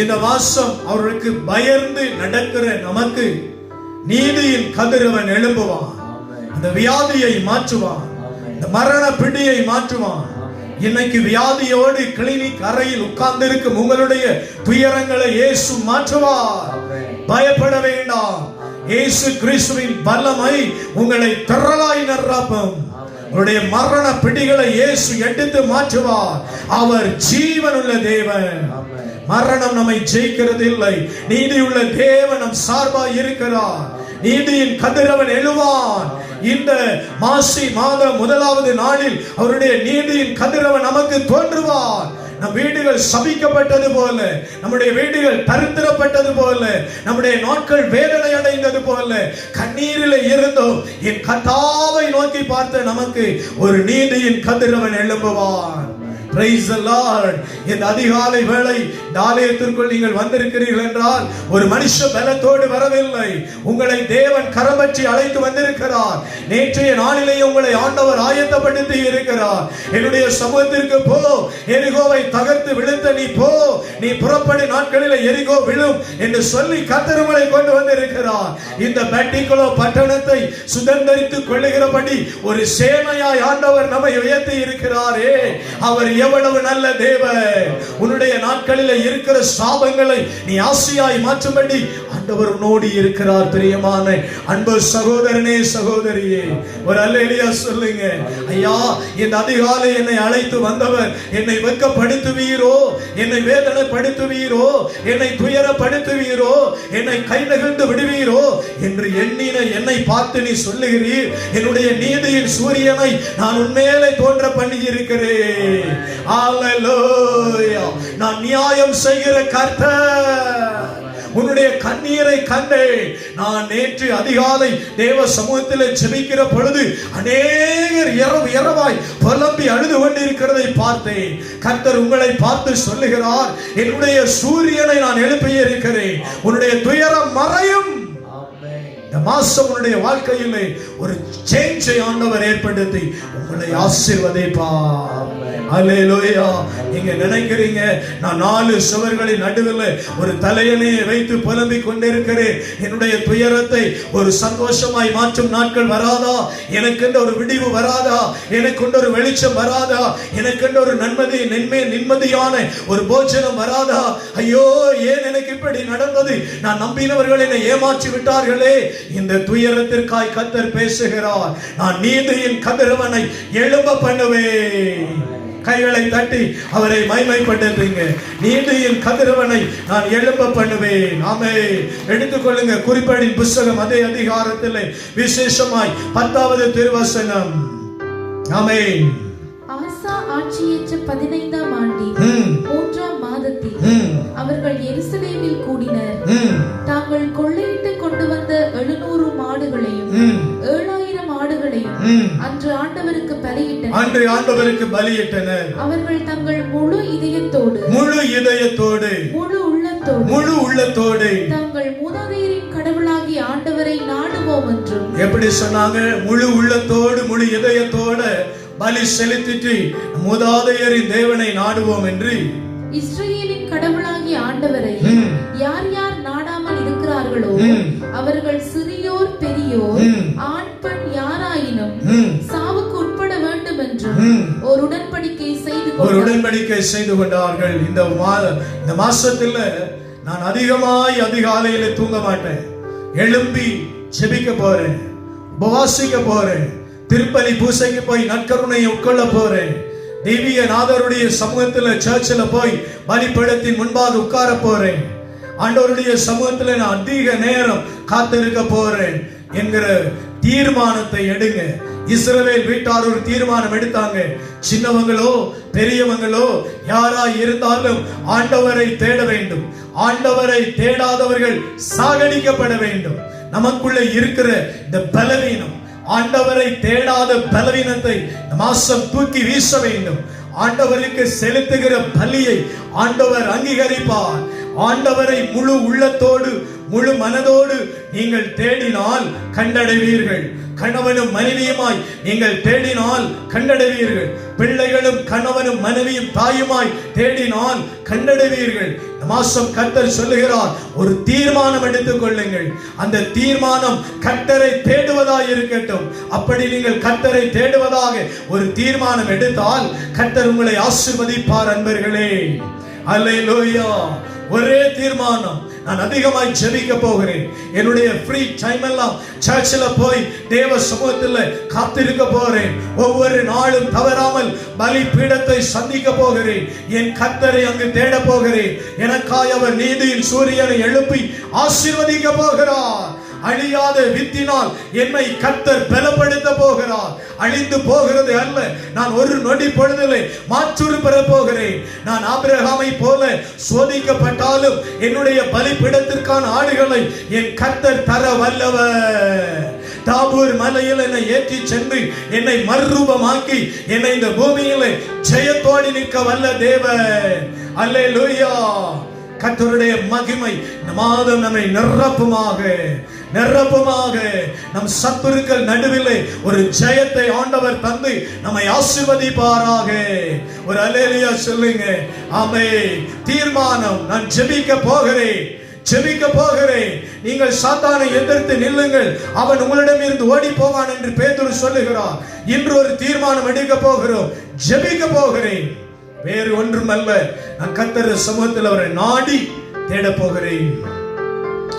C: இந்த மாசம் அவர்களுக்கு பயந்து நடக்கிற நமக்கு நீதியின் கதிரவன் எழும்புவான். அந்த வியாதியை மாற்றுவான், இந்த மரண பிடியை மாற்றுவான். இன்னைக்கு வியாதியோடு கிளினிக் அறையில் உட்கார்ந்து இருக்கும் உங்களுடைய துயரங்களை இயேசு மாற்றுவார். பயப்பட வேண்டாம். இயேசு கிறிஸ்துவின் வல்லமை உங்களை திரளாய் நிரப்பும். உங்களுடைய மரண பிடிகளை இயேசு எடுத்து மாற்றுவார். அவர் ஜீவனுள்ள தேவன். மரணம் நம்மை ஜெயிக்கிறது இல்லை. நீதியுள்ள தேவன் நம் சார்பாய் இருக்கிறார். நீதியின் கதிரவன் எழுவான். இந்த மாசி மாதம் 1வது நாளில் அவருடைய நீதியின் கதிரவன் நமக்கு தோன்றுவார். நம் வீடுகள் சபிக்கப்பட்டது போல, நம்முடைய வீடுகள் தரித்திரப்பட்டது போல, நம்முடைய நாட்கள் வேதனை அடைந்தது போல கண்ணீரில் இருந்தோம். என் கர்த்தாவை நோக்கி பார்த்த நமக்கு ஒரு நீதியின் கதிரவன் எழும்புவான். Praise the Lord. இந்த அதிகாலை வேளை ஆலயத்திற்குள் நீங்கள் வந்திருக்கிறீர்கள் என்றால் ஒரு மனுஷ பலத்தோடு வரவில்லை. உங்களை தேவன் கரம்பற்றி அழைத்து வந்திருக்கிறார். நேற்றைய நாளிலே உங்களை ஆண்டவர் ஆயத்தப்படுத்தி இருக்கிறார். என்னுடைய சமூகத்திற்கு போ, எரிகோவை தகர்த்து விழுத்த நீ போ, நீ புறப்படு நாட்களில் எரிகோ விழும் என்று சொல்லி கர்த்தர் உங்களை கொண்டு வந்திருக்கிறார். இந்த பெட்டிக்குளோ பட்டணத்தை சுதந்தரித்துக் கொள்ளுகிறபடி ஒரு சேனையாய் ஆண்டவர் நம்மை உயர்த்தி இருக்கிறாரே. அவர் எவ்வளவு நல்ல தேவன். உன்னுடைய நாட்களில் இருக்கிற சாபங்களை நீ ஆசையாய் மாற்றும்படி ஆண்டவர் உன்னோடு இருக்கிறார். பிரியமான அன்பு சகோதரனே, சகோதரியே, ஒரு அல்லேலூயா சொல்லுங்க. ஐயா, இந்த அதிகாலை என்னை அழைத்து வந்தவர் என்னை வெட்கப்படுத்துவீரோ, என்னை வேதனைப்படுத்துவீரோ, என்னை துயரப்படுத்துவீரோ, என்னை கை நெகிழ்ந்து விடுவீரோ என்று எண்ணின என்னை பார்த்து நீ சொல்லுகிறீர். என்னுடைய நீதியின் சூரியனை நான் உன்மேலே தோன்ற பண்ணி இருக்கிறேன். அல்லேலூயா. நான் நியாயம் செய்கிற கர்த்தர். உன்னுடைய கண்ணீரை கண்டேன். நான் நேற்று அதிகாலை தேவ சமூகத்தில் ஜெபிக்கிற பொழுது அநேகர் இரவாய் புலம்பி அழுது கொண்டிருக்கிறதை பார்த்தேன். கர்த்தர் உங்களை பார்த்து சொல்லுகிறார், என்னுடைய சூரியனை நான் எழுப்பி இருக்கிறேன். உன்னுடைய துயரம் மறையும். இந்த மாசம் உன்னுடைய வாழ்க்கையிலே ஒரு சேஞ்சை ஆண்டவர் ஏற்படுத்தி உங்களை ஆசீர்வதிப்பார். அல்லேலூயா. நீங்க நினைக்கிறீங்க நான் 4 சுவர்களின் நடுவில் ஒரு தலையணையை வைத்து புலம்பிக் கொண்டிருக்கிறேன், என்னுடைய துயரத்தை ஒரு சந்தோஷமாய் மாற்றும் நாட்கள் வராதா? எனக்கு ஒரு விடிவு வராதா? எனக்கு ஒரு வெளிச்சம் வராதா? எனக்கு ஒரு நிம்மதியான ஒரு போஜனம் வராதா? ஐயோ, ஏன் எனக்கு இப்படி நடந்தது? நான் நம்பினவர்கள் என்னை ஏமாற்றி விட்டார்களே. இந்த துயரத்திற்காய் கர்த்தர் பேசுகிறார். நான் நீதியின் கதிரவனை எழும்ப பண்ணுவேன். கைகளை தட்டி அவரை மகிமைப்படுத்துங்க. நீதியின் கதிரவனை நான் எழும்ப பண்ணுவேன். ஆமென். எடுத்துக்கொள்ளுங்க குறிப்பேடின் புத்தகம் அதே அதிகாரத்தில் விசேஷமாய் 10வது திருவசனம். ஆமென்.
E: ஆசா ஆட்சியேற்ற 15ஆம் ஆண்டில் 3ஆம் மாதத்தில் அவர்கள் எருசலேமில் கூடினர். தாங்கள் கொள்ளையிட்டு கொண்டு வந்த 700 மாடுகளையும் 7000 ஆடுகளையும் அன்று ஆண்டவருக்கு பலியிட்டனர். அவர்கள் தங்கள் முழு இதயத்தோடு முழு உள்ளத்தோடு தங்கள் மூதாதையரின் கடவுளாகிய ஆண்டவரை நாடுவோம் என்றும்.
C: எப்படி சொன்னாங்க? முழு உள்ளத்தோடு முழு இதயத்தோடு பலி செலுத்திட்டு மூதாதையரின் தேவனை நாடுவோம் என்று.
E: இஸ்ரவேலின் கடவுளாகிய ஆண்டவரை யார் யார் நாடாமல் இருக்கிறார்களோ அவர்கள் சிறியோர் பெரியோர் ஆண் பெண் யாராயினும் சாவுக்கு உட்பட வேண்டும் என்று ஒரு உடன்படிக்கை செய்து கொண்டார்கள். இந்த மாசத்துல நான் அதிகாலையில தூங்க மாட்டேன். எழும்பி ஜெபிக்க போறேன், உபவாசிக்க போறேன், திருப்பலி பூசைக்கு போய் நற்கருணையை உட்கொள்ள போறேன். தெய்வீக நாதருடைய சமூகத்துல சர்ச்சில் போய் பலிபீடத்தின் முன்பாக உட்கார போறேன். ஆண்டவருடைய சமூகத்துல நான் அதிக நேரம் காத்திருக்க போறேன் என்கிற தீர்மானத்தை எடுங்க.
C: இஸ்ரவேல் வீட்டார் ஒரு தீர்மானம் எடுத்தாங்க. சின்னவங்களோ பெரியவங்களோ யாரா இருந்தாலும் ஆண்டவரை தேட வேண்டும். ஆண்டவரை தேடாதவர்கள் சாகடிக்கப்பட வேண்டும். நமக்குள்ள இருக்கிற இந்த பலவீனம், ஆண்டவரை தேடாத பலவீனத்தை மாசம் தூக்கி வீச வேண்டும். ஆண்டவருக்கு செலுத்துகிற பலியை ஆண்டவர் அங்கீகரிப்பார். ஆண்டவரை முழு உள்ளத்தோடு முழு மனதோடு நீங்கள் தேடினால் கண்டடைவீர்கள். கணவனும் மனைவியுமாய் நீங்கள் தேடினால் கண்டடைவீர்கள். பிள்ளைகளும் கணவனும் மனைவியும் தாயுமாய் தேடினால் கண்டடைவீர்கள். மாசம் கர்த்தர் சொல்லுகிறார், ஒரு தீர்மானம் எடுத்துக் கொள்ளுங்கள். அந்த தீர்மானம் கர்த்தரை தேடுவதாய் இருக்கட்டும். அப்படி நீங்கள் கர்த்தரை தேடுவதாக ஒரு தீர்மானம் எடுத்தால் கர்த்தர் உங்களை ஆசீர்வதிப்பார். அன்பர்களே, அல்லேலூயா. ஒரே தீர்மானம், நான் அதிகமாய் ஜெபிக்க போகிறேன். என்னுடைய ஃப்ரீ டைம் எல்லாம் சர்ச்சில் போய் தேவ சமூகத்தில் காத்திருக்க போகிறேன். ஒவ்வொரு நாளும் தவறாமல் பலி பீடத்தை சந்திக்க போகிறேன். என் கர்த்தரை அங்கு தேட போகிறேன். எனக்காய் அவர் நீதியின் சூரியனை எழுப்பி ஆசீர்வதிக்க போகிறார். அழியாத வித்தினால் என்னை கர்த்தர் பலப்படுத்த போகிறார். அழிந்து போகிறது அல்ல, நான் ஒரு நொடி பொழுதிலே மாற்றுரு பெற போகிறேன். நான் ஆபிரகாமை போல சோதிக்கப்பட்டாலும் என்னுடைய பலிபீடத்திற்கான ஆடுகளை என் கர்த்தர் தர வல்லவர். தாபூர் மலையில் என்னை ஏற்றி சென்று என்னை மறுரூபமாக்கி என்னை இந்த பூமியிலே ஜெயத்தோடு நிற்க வல்ல தேவன். அல்லேலூயா. கர்த்தருடைய மகிமை இந்த மாதம் நம்மை நிரப்புமாக நம் சத்துருக்கள் நடுவிலே ஒரு ஜெயத்தை ஆண்டவர் தந்து நம்மை ஆசீர்வதிப்பாராக. ஒரு அல்லேலூயா சொல்லுங்க. ஆமென். தீர்மானம், நான் ஜெபிக்க போகிறேன். நீங்கள் சாத்தானை எதிர்த்து நில்லுங்கள், அவன் உங்களிடம் இருந்து ஓடி போவான் என்று பேதுரு சொல்லுகிறார். இன்று ஒரு தீர்மானம் எடுக்க போகிறோம். ஜெபிக்க போகிறேன். வேறு ஒன்றும் அல்ல, நான் கர்த்தர் சமூகத்தில் அவரை நாடி தேட போகிறேன்.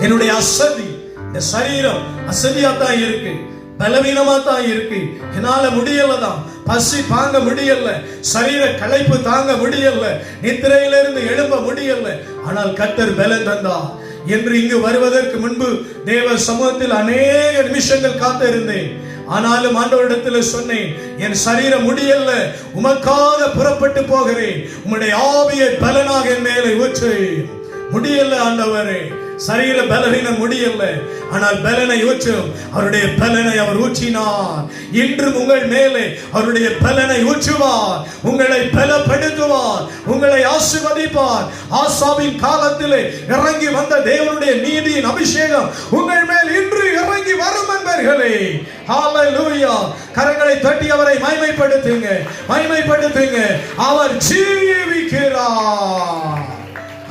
C: என்னுடைய அசதி, இந்த சரீரம் அசதியா தான் இருக்கு, பலவீனமா தான் இருக்கு. என்னால முடியலதான், பசி தாங்க முடியல, சரீர களைப்பு தாங்க முடியல, நித்திரையிலிருந்து எழும்ப முடியல. ஆனால் கர்த்தர் பலன் தந்தார். என்று இங்கு வருவதற்கு முன்பு தேவ சமூகத்தில் அநேக நிமிஷங்கள் காத்திருந்தேன். ஆனாலும் ஆண்டவரிடத்தில் சொன்னேன், என் சரீரம் முடியல, உமக்காக புறப்பட்டு போகிறேன். உம்முடைய ஆவியை பலனாக என் மேலே ஊற்று. முடியல ஆண்டவரே, சரீர பலவீனம் முடியல, ஆனால் பலனை ஊற்றும். அவருடைய பலனை அவர் ஊற்றினார். இன்றும் உங்கள் மேலே அவருடைய பலனை ஊற்றுவார். உங்களை பலப்படுத்துவார், உங்களை ஆசீர்வதிப்பார். ஆசாவின் காலத்திலே இறங்கி வந்த தேவனுடைய நீதியின் அபிஷேகம் உங்கள் மேல் இன்று இறங்கி வரும் என்பர்களே. ஹalleluya. கரங்களை தட்டி அவரை மகிமைப்படுத்துங்க. அவர் ஜீவிக்கிறார்.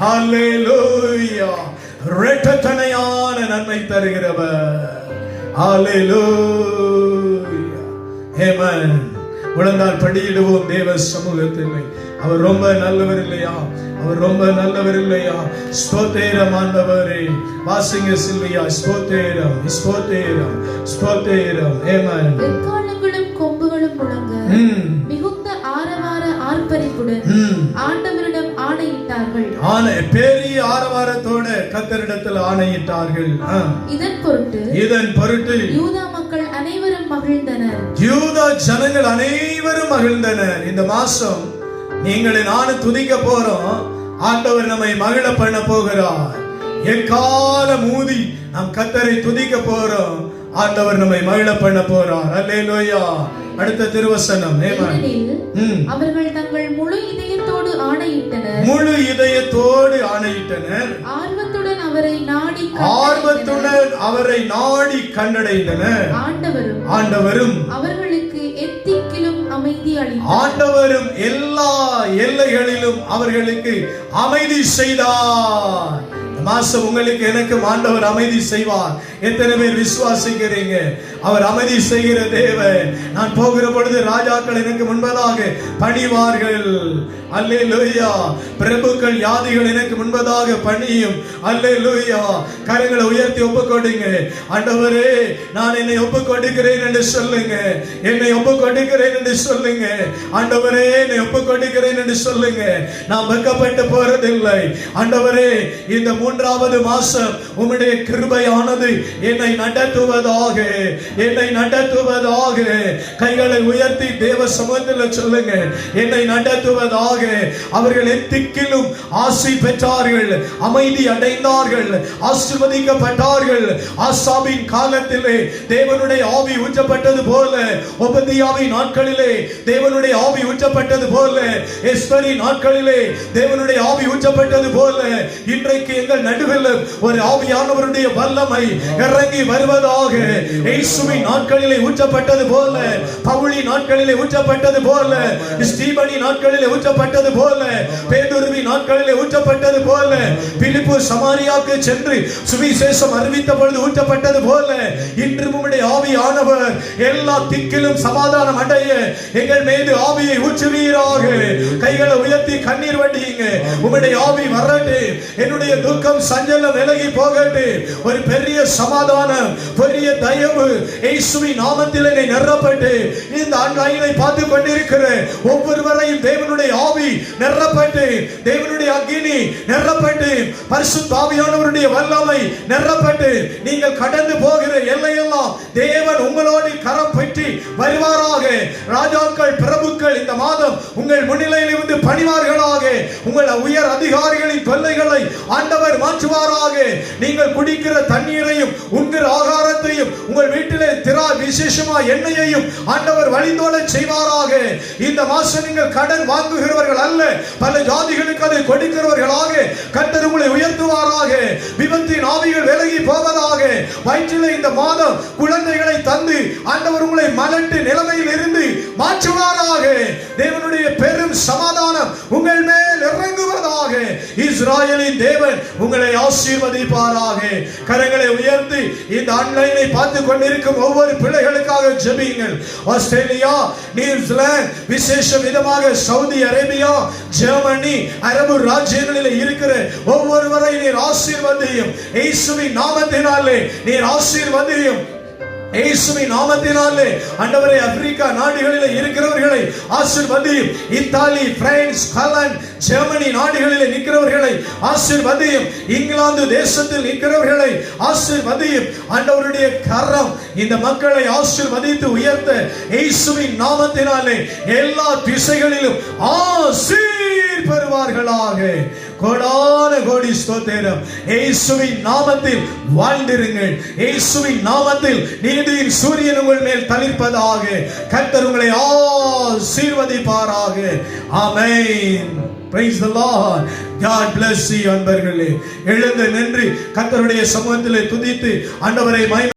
C: ஹalleluya. இரட்டத்தனையான நன்மை தருகிறவர். ஹalleluya. ஆமென். உலகால் படியிடுவோம் தேவ சமூகத்தில். அவர் ரொம்ப நல்லவர் இல்லையா? ஸ்தோத்திரம் ஆண்டவரே. வாசிங்க சில்வியா. ஸ்தோத்திரம். ஆமென்.
E: எக்காளங்களும் கொம்புகளும் முழங்க மிகுந்த ஆரவார ஆர்ப்பரிப்புடன் ஆண்டவரிடம் ஆணையிட்டார்கள்.
C: பெரிய ஆரவாரத்தோட கர்த்தரிடத்தில் ஆணையிட்டார்கள். இதன் பொருட்டு
E: யூதா மக்கள் அனைவரும் மகிழ்ந்தனர்.
C: யூதா ஜனங்கள் அனைவரும் மகிழ்ந்தனர். இந்த மாசம் நீங்களை நானும் துதிக்க போறோம். ஆண்டவர் நம்மை மகிழ பண்ண போகிறார். எக்காலம் ஊதி நாம் கர்த்தரை துதிக்க போறோம். ஆண்டவர் நம்மை மகிழ பண்ண போறார். அல்லேலூயா. அடுத்த திருவசனம்.
E: அவர்கள் தங்கள் முழு இதயத்தோடு ஆணையிட்டனர். ஆர்வத்துடன் அவரை நாடி கண்டடைந்தனர். ஆண்டவரும் அவர்களுக்கு எத்திக்கிலும் அமைதி அளித்தார். ஆண்டவரும் எல்லா எல்லைகளிலும் அவர்களுக்கு அமைதி செய்தார். மாசம் உங்களுக்கு எனக்கு ஆண்டவர் அமைதி செய்வார். எத்தனை பேர் விசுவாசிக்கிறீங்க? அவர் அமைதி செய்கிற தேவன். நான் போகிற பொழுது ராஜாக்கள் எனக்கு முன்பதாக பணிவார்கள். அல்லேலூயா. பிரபுக்கள் யாதிகள் எனக்கு முன்பதாக பணியும். அல்லேலூயா. கரங்களை உயர்த்தி ஒப்புக்கொடுங்க. ஆண்டவரே, நான் என்னை ஒப்புக்கொடுக்கிறேன் என்று சொல்லுங்க. ஆண்டவரே, என்னை ஒப்புக்கொடுக்கிறேன் என்று சொல்லுங்க. நான் வெட்கப்பட்டு போறதில்லை. ஆண்டவரே, இந்த
C: மூன்றாவது மாசம் உம்முடைய கிருபையானது என்னை நடத்துவதாக, என்னை நடத்துவதாக. கைகளை உயர்த்தி தேவ சமூகத்தில் சொல்லுங்க, என்னை நடத்துவதாக. அவர்கள் எத்திக்கிலும் ஆசை பெற்றார்கள், அமைதி அடைந்தார்கள், ஆசீர்வதிக்கப்பட்டார்கள். ஆசாபின் காலத்திலே தேவனுடைய ஆவி ஊற்றப்பட்டது போல, ஒபதியாவின் நாட்களிலே தேவனுடைய ஆவி ஊற்றப்பட்டது போல, எஸ்தரின் நாட்களிலே தேவனுடைய ஆவி ஊற்றப்பட்டது போல, இன்றைக்கு எங்கள் நடுவில் ஒரு ஆவியானவருடைய வல்லமை இறங்கி வருவதாக. இயேசுவின் நாட்களிலே ஊற்றப்பட்டது போல, பவுலின் நாட்களிலே ஊற்றப்பட்டது போல, ஸ்டீபனின் நாட்களிலே ஊற்றப்பட்டது போல, பேதுருவின் நாட்களிலே ஊற்றப்பட்டது போல, பிலிப்பு சமாரியாவுக்கு சென்று சுவிசேஷம் அறிவித்த பொழுது ஊற்றப்பட்டது போல, இன்று உம்முடைய ஆவியானவர் எல்லா திக்கிலும் சமாதானம் அடைய எங்கள் மீது ஆவியை ஊற்றுவீராக. கைகளை உயர்த்தி கண்ணீர் வடியுங்க. உம்முடைய ஆவி வரட்டு, என்னுடைய துக்கம் சஞ்சலம் விலகி போகட்டு. ஒரு பெரிய சமாதானம், பெரிய தயவு இயேசுவின் நாமத்தில் என்னை நிரப்பட்டு, இந்த ஆன்லைனை பார்த்து கொண்டிருக்கிற ஒவ்வொருவரையும் தேவனுடைய ஆவி நிரப்பட்டு, தேவனுடைய அக்கினி நிரப்பட்டு, பரிசுத்த ஆவியானவருடைய வல்லமை நிரப்பட்டு, நீங்கள் கடந்து போகிற எல்லையெல்லாம் தேவன் உங்களோடு கரம் பற்றி வருவாராக. ராஜாக்கள் பிரபுக்கள் இந்த மாதம் உங்கள் முன்னிலையில் இருந்து பணிவார்களாக. உங்கள் உயர் அதிகாரிகளின் தொல்லைகளை ஆண்டவர் மாற்றுவாராக. நீங்கள் குடிக்கிற தண்ணீரையும் உண்கிற ஆகாரத்தையும் உங்கள் வீட்டிலே விசேஷமா எண்ணெயையும் ஆண்டவர் வழிந்தோட செய்வாராக. இந்த மாசம் நீங்கள் கடன் வாங்குகிறவர்கள் அல்ல, பல ஜாதிகளுக்கு அதை கொடுக்கிறவர்களாக கர்த்தர் உங்களை உயர்த்துவாராக. விபத்தின் ஆவிகள் விலகி போவதாக. வயிற்றிலே இந்த மாதம் குழந்தைகளை தந்து ஆண்டவர் உங்களை மலட்டு நிலைமையில் இருந்து மாற்றுவாராக. தேவனுடைய பெரும் சமாதானம் உங்கள் மேல் இறங்குவதாக. இஸ்ராயலின் தேவன் உங்களை ஆசீர்வதிப்பாராக. கரங்களை உயர்த்தி இந்த ஆன்லைனை பார்த்து கொண்டிருக்கும் ஒவ்வொரு பிள்ளைகளுக்காக ஜெபியுங்கள். ஆஸ்திரேலியா, நியூசிலாந்து, விசேஷ விதமாக சவுதி அரேபியா, ஜெர்மனி, அரபு ராஜ்யங்களில் இருக்கிற ஒவ்வொருவரை நீர் ஆசீர்வதியும். இயேசுவின் நாமத்தினாலே நீர் ஆசீர்வதியும். இயேசுவின் நாமத்தினாலே ஆண்டவரே, ஆப்பிரிக்கா நாடுகளில் இருக்கிறவர்களை ஆசீர்வதியும். இத்தாலி, பிரான்ஸ், ஹாலந்து, ஜெர்மனி நாடுகளில் நிற்கிறவர்களை ஆசீர்வதியும். இங்கிலாந்து தேசத்தில் நிற்கிறவர்களை ஆசீர்வதியும். ஆண்டவருடைய கரம் இந்த மக்களை ஆசீர்வதித்து உயர்த்த இயேசுவின் நாமத்தினாலே எல்லா திசைகளிலும் ஆசீர் பெறுவார்களாக. கோடான கோடி ஸ்தோத்திரம். இயேசுவின் நாமத்தில் வாழ்ந்திருங்கள். இயேசுவின் நாமத்தில் நீதியின் சூரியன் உங்கள் மேல் தளிர்ப்பதாக. கர்த்தர் உங்களை ஆசீர்வதிப்பாராக. ஆமென். Praise the Lord. God bless you அன்பர்களே. எழுந்து நின்று கர்த்தருடைய சமூகத்திலே துதித்து ஆண்டவரை